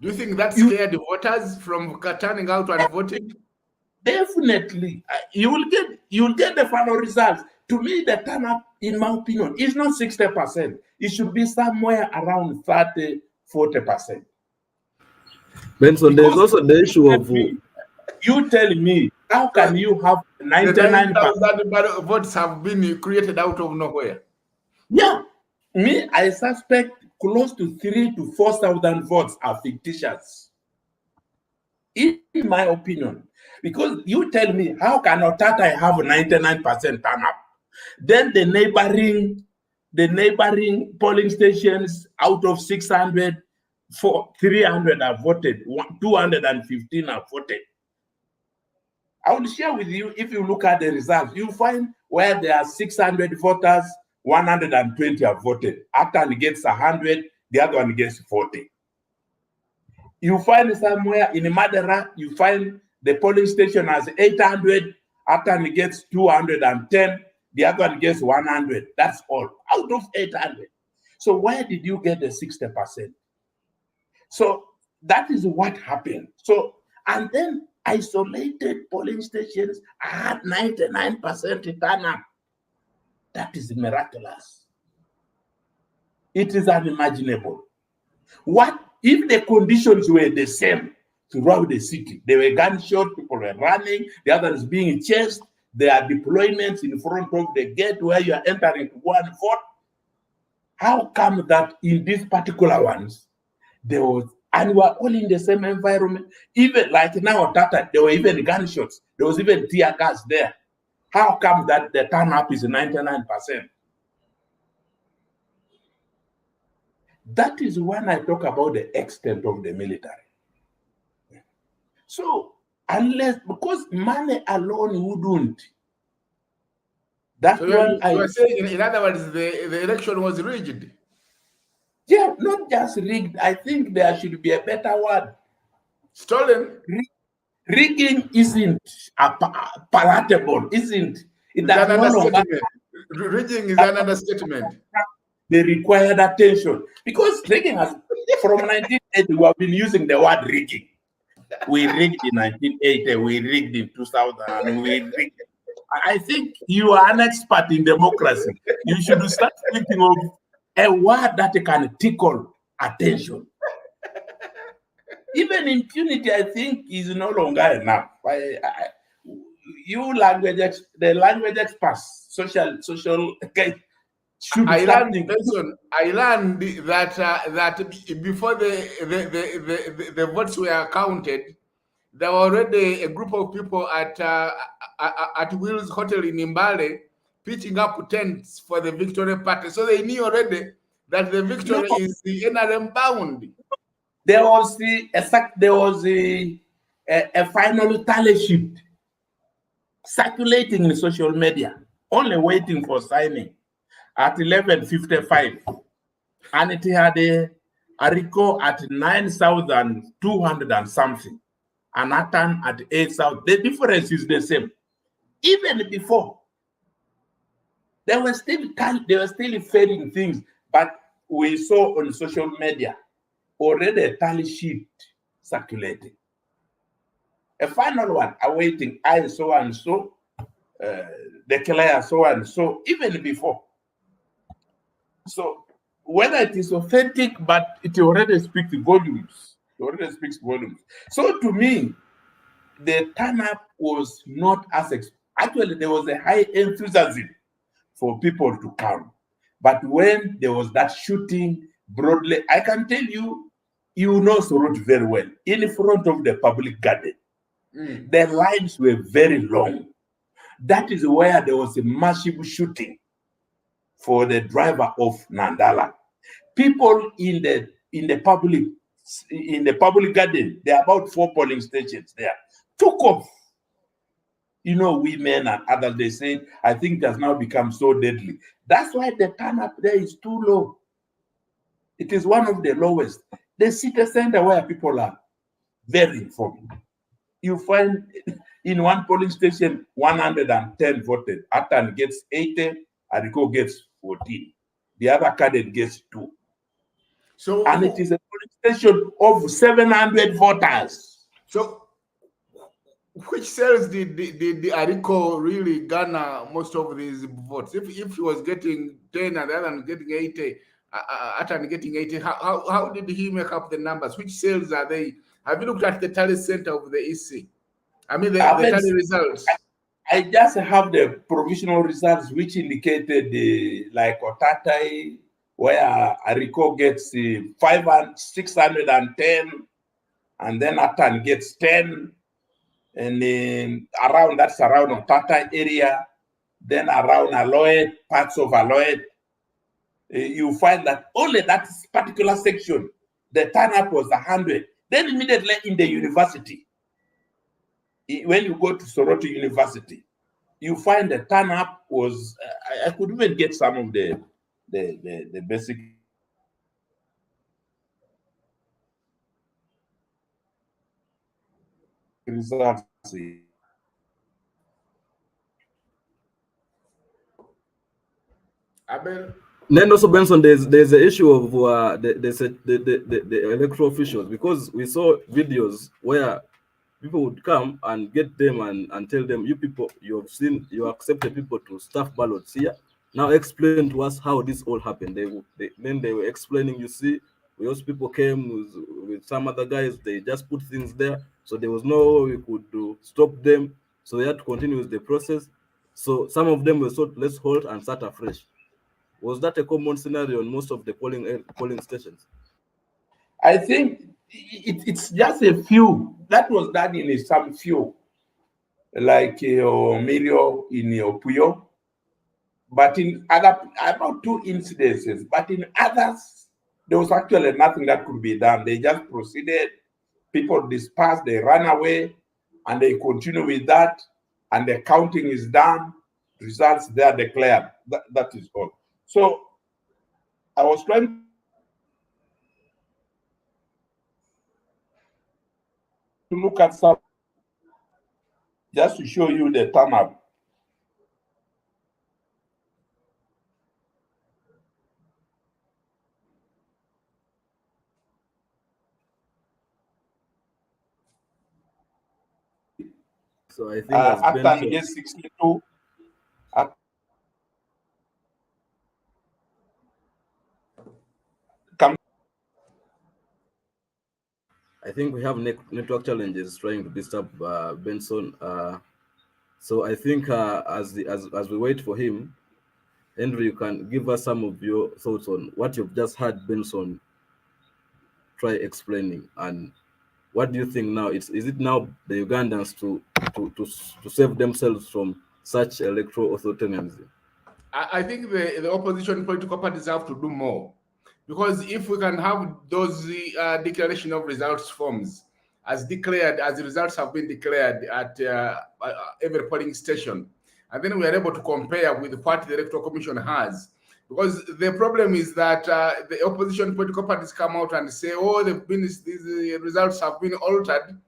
Do you think that scared the voters from turning out and voting? Definitely. You will get the final results. To me, the turnout, in my opinion, is not 60%. It should be somewhere around 30-40%. Benson, there's also the issue of... You tell me, how can you have 99,000 votes have been created out of nowhere? Yeah. Me, I suspect close to 3,000 to 4,000 votes are fictitious. In my opinion. Because you tell me, how can Otata have 99% turn up? Then the neighboring polling stations, out of 600, 300 have voted, 215 have voted. I will share with you, if you look at the results, you find where there are 600 voters, 120 have voted. Atan gets 100, the other one gets 40. You find somewhere in Madera, you find the polling station has 800, Atan gets 210, the other one gets 100. That's all, out of 800. So where did you get the 60%? So that is what happened. So, and then isolated polling stations had 99% turn up. That is miraculous. It is unimaginable. What if the conditions were the same throughout the city? There were gunshots, people were running, the others being chased, there are deployments in front of the gate where you are entering to go and vote. How come that in these particular ones, there was, and we were all in the same environment? Even like now, Tata, there were even gunshots, there was even tear gas there. How come that the turn up is 99%? That is when I talk about the extent of the military. So, because money alone wouldn't. That's so why you are saying, in other words, the election was rigged. Yeah, not just rigged. I think there should be a better word. Stolen. Rigging isn't palatable, isn't it? Does no longer. Rigging is another statement. The required attention, because rigging has, from 1980, we have been using the word rigging. We rigged in 1980, we rigged in 2000, and we rigged. I think you are an expert in democracy. You should start thinking of a word that can tickle attention. Even impunity, I think, is no longer enough. The language experts, social I learned that before the votes were counted, there were already a group of people at Will's Hotel in Imbale pitching up tents for the victory party. So they knew already that the victory is the NRM bound. There was a final tally sheet circulating in social media, only waiting for signing at 11:55, and it had a Arico at 9,200 and something, and Atan at 8,000. The difference is the same. Even before, they were still failing things, but we saw on social media already a tally sheet circulating. A final one awaiting I so and so, declare so and so, even before. So whether it is authentic, but it already speaks volumes. It already speaks volumes. So to me, the turn-up was not as actually there was a high enthusiasm for people to come. But when there was that shooting broadly, I can tell you, you know Soroti very well, in front of the public garden. The lines were very long. That is where there was a massive shooting for the driver of Nandala. People in the public garden, there are about 4 polling stations there, took off. You know, women and others, they say, I think it has now become so deadly. That's why the turn up there is too low. It is one of the lowest. The city center where people are very informed. You find in one polling station, 110 voted. Atan gets 80, Ariko gets 14. The other candidate gets 2. So, and it is a polling station of 700 voters. So, which cells did Ariko really garner most of these votes? If he was getting 10 and the other getting 80, Atan getting 80, how did he make up the numbers? Which cells are they? Have you looked at the tally center of the EC? I mean, the tally results. I just have the provisional results, which indicated like Otatai, where Ariko gets 610, and then Atan gets 10, and around Otatai area, then around Aloe, parts of Aloe, you find that only that particular section, the turn-up was 100. Then immediately in the university, when you go to Soroti University, you find the turn-up was, I could even get some of the basic results. Then also, Benson, there's the issue of the electoral officials, because we saw videos where people would come and get them and tell them, you people, you accepted people to staff ballots here. Now explain to us how this all happened. Then they were explaining, you see, those people came with some other guys, they just put things there. So there was no way we could stop them. So they had to continue with the process. So some of them were thought, let's halt and start afresh. Was that a common scenario on most of the polling stations? I think it's just a few. That was done in some few, like Mirio in Puyo. But in other, about 2 incidences. But in others, there was actually nothing that could be done. They just proceeded. People dispersed, they ran away, and they continue with that. And the counting is done. Results, they are declared. That is all. So I was trying to look at some, just to show you the turn-up. So I think Atan gets 62. I think we have network challenges trying to disturb Benson. So I think as we wait for him, Henry, you can give us some of your thoughts on what you've just heard Benson try explaining, and what do you think now? Is it now the Ugandans to save themselves from such electoral authoritarianism? I think the opposition political parties have to do more, because if we can have those declaration of results forms as declared, as the results have been declared at every polling station, and then we are able to compare with what the electoral commission has. Because the problem is that the opposition political parties come out and say, oh, these results have been altered.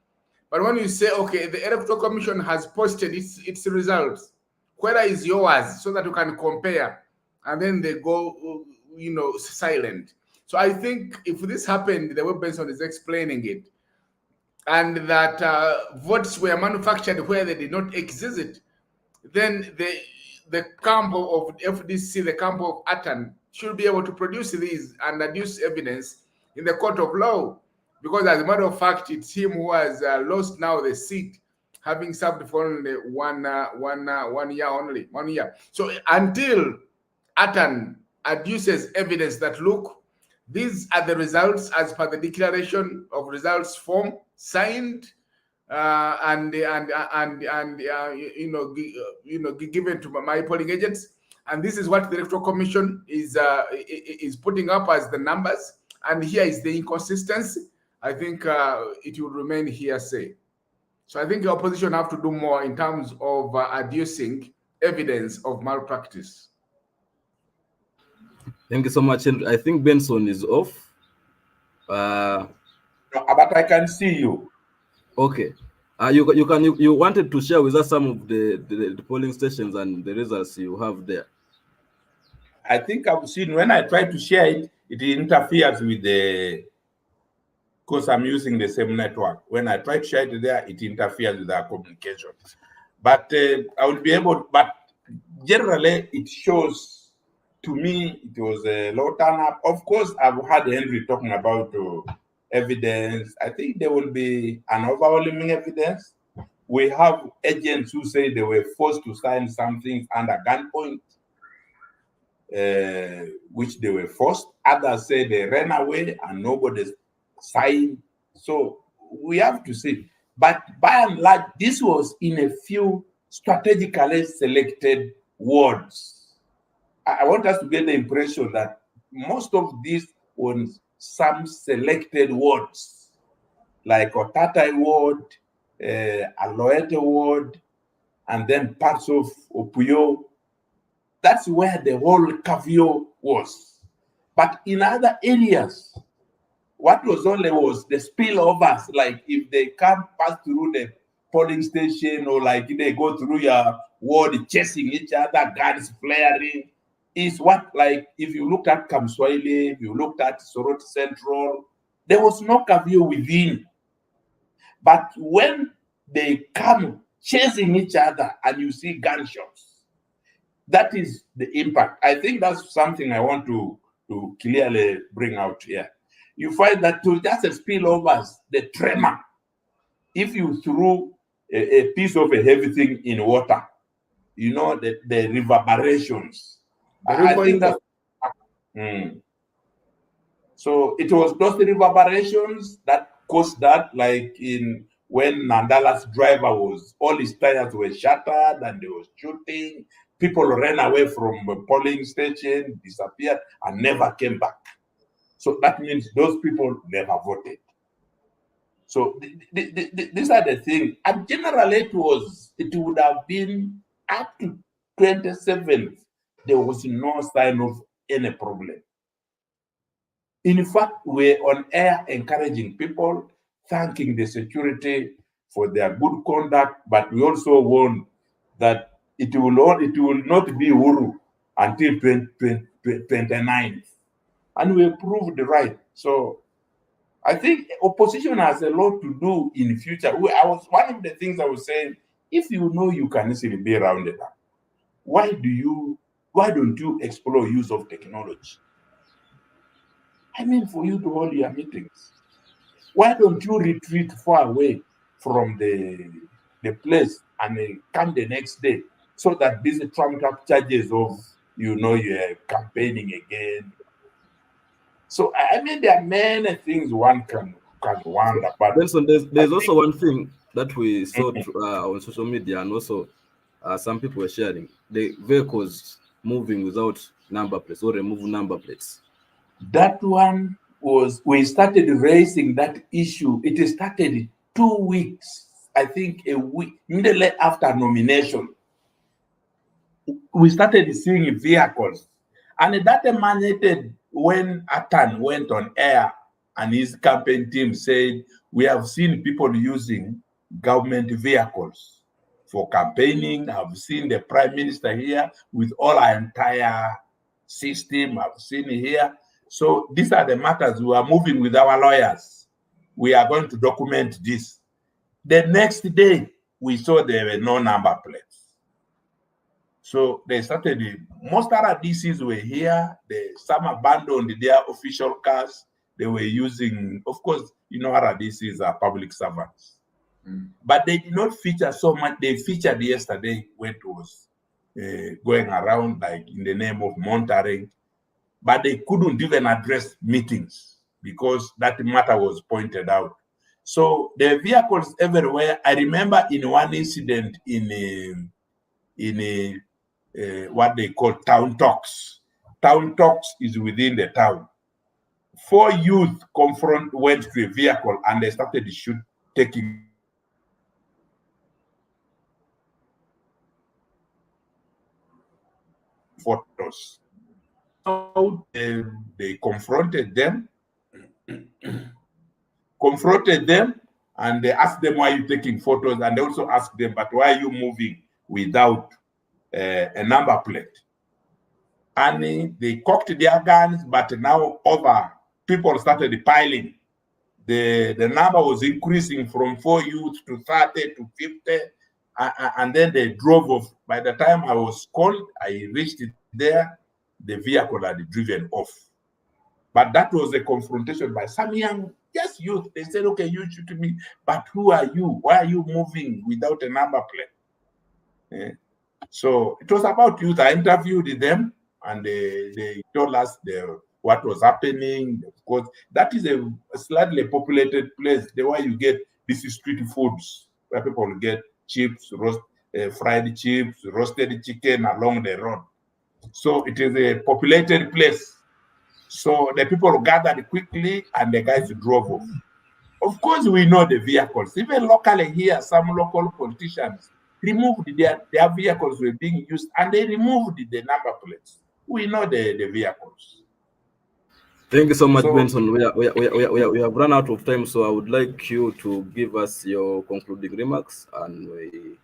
But when you say, okay, the electoral commission has posted its results, where is yours, so that you can compare, and then they go, silent. So I think if this happened, the way Benson is explaining it, and that votes were manufactured where they did not exist, then the camp of FDC, the camp of Atan, should be able to produce these and adduce evidence in the court of law. Because as a matter of fact, it's him who has lost now the seat, having served for only 1 year. So until Atan adduces evidence that, look, these are the results as per the declaration of results form signed given to my polling agents, and this is what the electoral commission is putting up as the numbers, and here is the inconsistency. I think it will remain hearsay. So I think the opposition have to do more in terms of adducing evidence of malpractice. Thank you so much, Henry. I think Benson is off. No, but I can see you. Okay. You wanted to share with us some of the polling stations and the results you have there. I think I've seen when I try to share it, it interferes with because I'm using the same network. When I try to share it there, it interferes with our communication. But I will be able, but generally it shows, to me, it was a low turnout. Of course, I've heard Henry talking about evidence. I think there will be an overwhelming evidence. We have agents who say they were forced to sign something under gunpoint, which they were forced. Others say they ran away and nobody signed. So we have to see. But by and large, this was in a few strategically selected wards. I want us to get the impression that most of these were some selected wards, like Otatai ward, Aloete ward, and then parts of Opuyo. That's where the whole Kavio was. But in other areas, what was only was the spillovers, like if they come pass through the polling station, or like they go through your ward chasing each other, guns flaring, is what, like if you looked at Kamswahili, if you looked at Soroti Central, there was no Kavio within. But when they come chasing each other and you see gunshots, that is the impact. I think that's something I want to clearly bring out here. You find that to just spillovers, the tremor, if you threw a piece of a heavy thing in water, the reverberations. I think that. So it was those reverberations that caused that, like when Nandala's driver all his tires were shattered and they was shooting. People ran away from the polling station, disappeared, and never came back. So that means those people never voted. So these are the things. And generally, it would have been up to 27th. There was no sign of any problem. In fact, we're on air encouraging people, thanking the security for their good conduct, but we also warn that it will not be Uru until 29th. And we proved right. So I think opposition has a lot to do in the future. One of the things I was saying, if you know you can easily be rounded up, why don't you explore use of technology? I mean, for you to hold your meetings. Why don't you retreat far away from the place and come the next day, so that these trumped up charges of you know you're campaigning again. So I mean, there are many things one can wonder. But Benson, there's also one thing that we saw on social media, and also some people were sharing the vehicles moving without number plates or remove number plates. That one was, we started raising that issue. It started 2 weeks, I think a week, immediately after nomination. We started seeing vehicles. And that emanated when Atan went on air and his campaign team said, we have seen people using government vehicles for campaigning. I've seen the prime minister here with all our entire system. I've seen it here. So these are the matters. We are moving with our lawyers. We are going to document this. The next day, we saw there were no number plates. So they started, most other DCs were here. Some abandoned their official cars. They were using, of course, you know, other DCs are public servants. But they did not feature so much. They featured yesterday when it was going around like in the name of monitoring. But they couldn't even address meetings because that matter was pointed out. So there are vehicles everywhere. I remember in one incident in what they call town talks. Town talks is within the town. 4 youth went to a vehicle and they started taking photos. So they confronted them, and they asked them, why are you taking photos? And they also asked them, but why are you moving without a number plate? And they cocked their guns, but now people started piling. The number was increasing from 4 youths to 30 to 50, and then they drove off. By the time I was called, I reached there, the vehicle had driven off. But that was a confrontation by some young, youth. They said, okay, you shoot me, but who are you? Why are you moving without a number plate? So it was about youth. I interviewed them, and they told us what was happening. Of course, that is a slightly populated place. The way you get these street foods, where people get chips, fried chips, roasted chicken along the road. So it is a populated place. So the people gathered quickly, and the guys drove off. Of course, we know the vehicles. Even locally here, some local politicians removed their vehicles were being used, and they removed the number plates. We know the vehicles. Thank you so much, Benson. We have run out of time, so I would like you to give us your concluding remarks, and we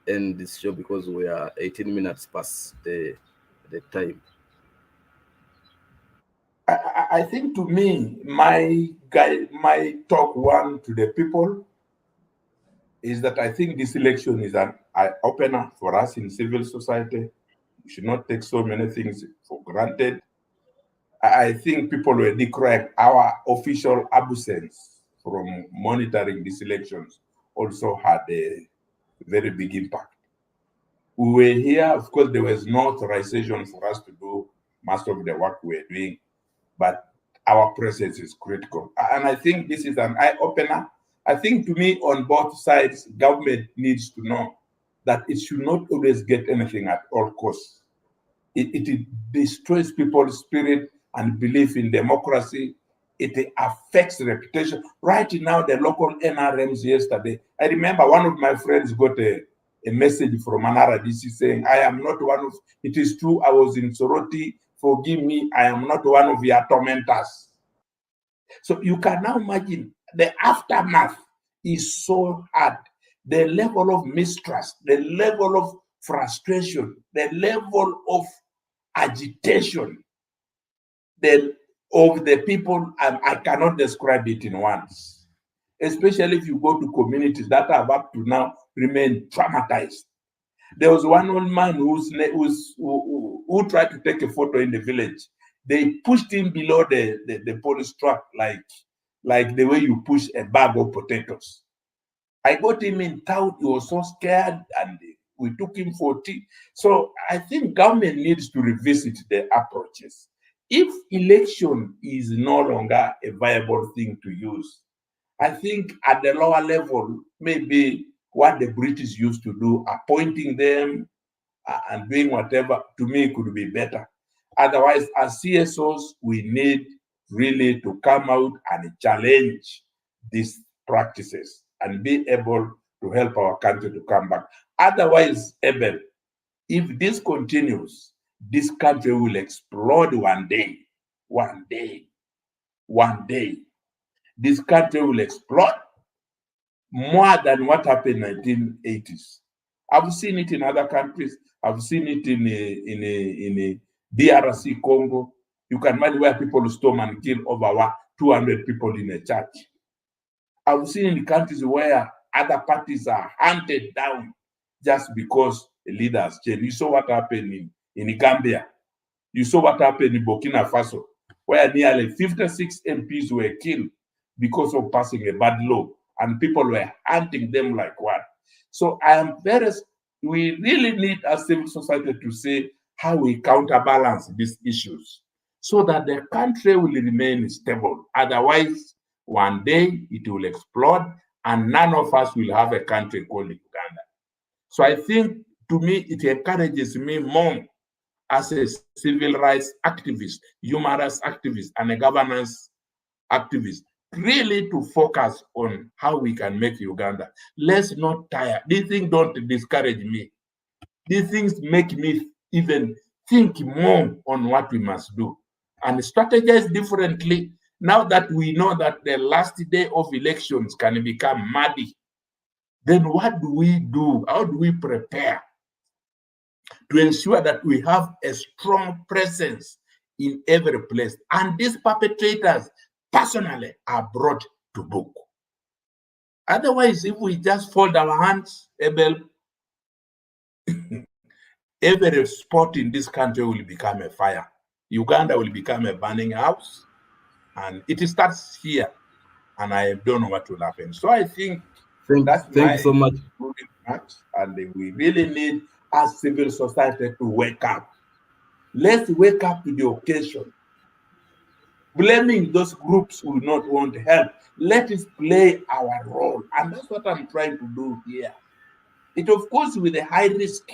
end this show because we are 18 minutes past the time. I think, to me, my talk one to the people is that I think this election is an eye-opener for us in civil society. We should not take so many things for granted. I think people were decrying our official absence from monitoring these elections also had a very big impact. We were here, of course, there was no authorization for us to do most of the work we're doing, but our presence is critical. And I think this is an eye-opener. I think, to me, on both sides, government needs to know that it should not always get anything at all costs. It destroys people's spirit and belief in democracy. It affects reputation. Right now, the local NRMs yesterday, I remember one of my friends got a message from an RDC saying, I am not one of, it is true, I was in Soroti, forgive me, I am not one of your tormentors. So you can now imagine the aftermath is so hard. The level of mistrust, the level of frustration, the level of agitation of the people, I cannot describe it in words. Especially if you go to communities that have up to now remained traumatized. There was one old man who tried to take a photo in the village. They pushed him below the police truck like the way you push a bag of potatoes. I got him in town. He was so scared, and We took him for tea. So I think government needs to revisit the approaches. If election is no longer a viable thing to use, I think at the lower level, maybe what the British used to do, appointing them and doing whatever, to me could be better. Otherwise, as CSOs, we need really to come out and challenge these practices and be able to help our country to come back. Otherwise, Eben, if this continues, this country will explode one day. One day. One day. This country will explode more than what happened in the 1980s. I've seen it in other countries. I've seen it in DRC Congo. You can imagine where people storm and kill over 200 people in a church. I've seen in countries where other parties are hunted down just because the leaders change. You saw what happened in Gambia. You saw what happened in Burkina Faso, where nearly 56 MPs were killed because of passing a bad law, and people were hunting them like what. So we really need as civil society to say how we counterbalance these issues so that the country will remain stable. Otherwise, one day it will explode and none of us will have a country called Uganda. So I think, to me, it encourages me more as a civil rights activist, human rights activist, and a governance activist, really to focus on how we can make Uganda. Let's not tire. These things don't discourage me. These things make me even think more on what we must do and strategize differently. Now that we know that the last day of elections can become muddy, then what do we do? How do we prepare to ensure that we have a strong presence in every place? And these perpetrators personally are brought to book. Otherwise, if we just fold our hands, Abel, every spot in this country will become a fire. Uganda will become a burning house. And it starts here. And I don't know what will happen. So I think thank you so much. And we really need, as civil society, to wake up. Let's wake up to the occasion. Blaming those groups who do not want help. Let us play our role. And that's what I'm trying to do here. It, of course, with a high risk.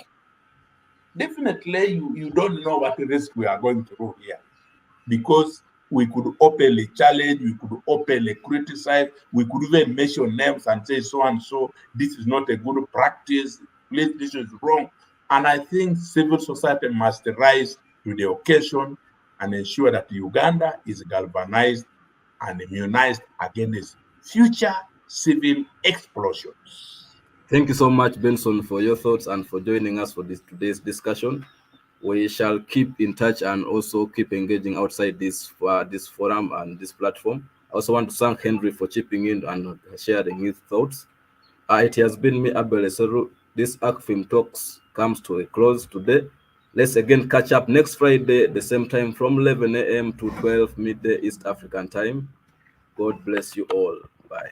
Definitely, you don't know what risk we are going through here. Because we could openly challenge, we could openly criticize, we could even mention names and say so and so, this is not a good practice, this is wrong. And I think civil society must rise to the occasion and ensure that Uganda is galvanized and immunized against future civil explosions. Thank you so much, Benson, for your thoughts and for joining us for today's discussion. We shall keep in touch and also keep engaging outside this forum and this platform. I also want to thank Henry for chipping in and sharing his thoughts. It has been me, Abel Eseru. This Acfim Talks comes to a close today. Let's again catch up next Friday, the same time from 11 a.m. to 12 midday East African time. God bless you all. Bye.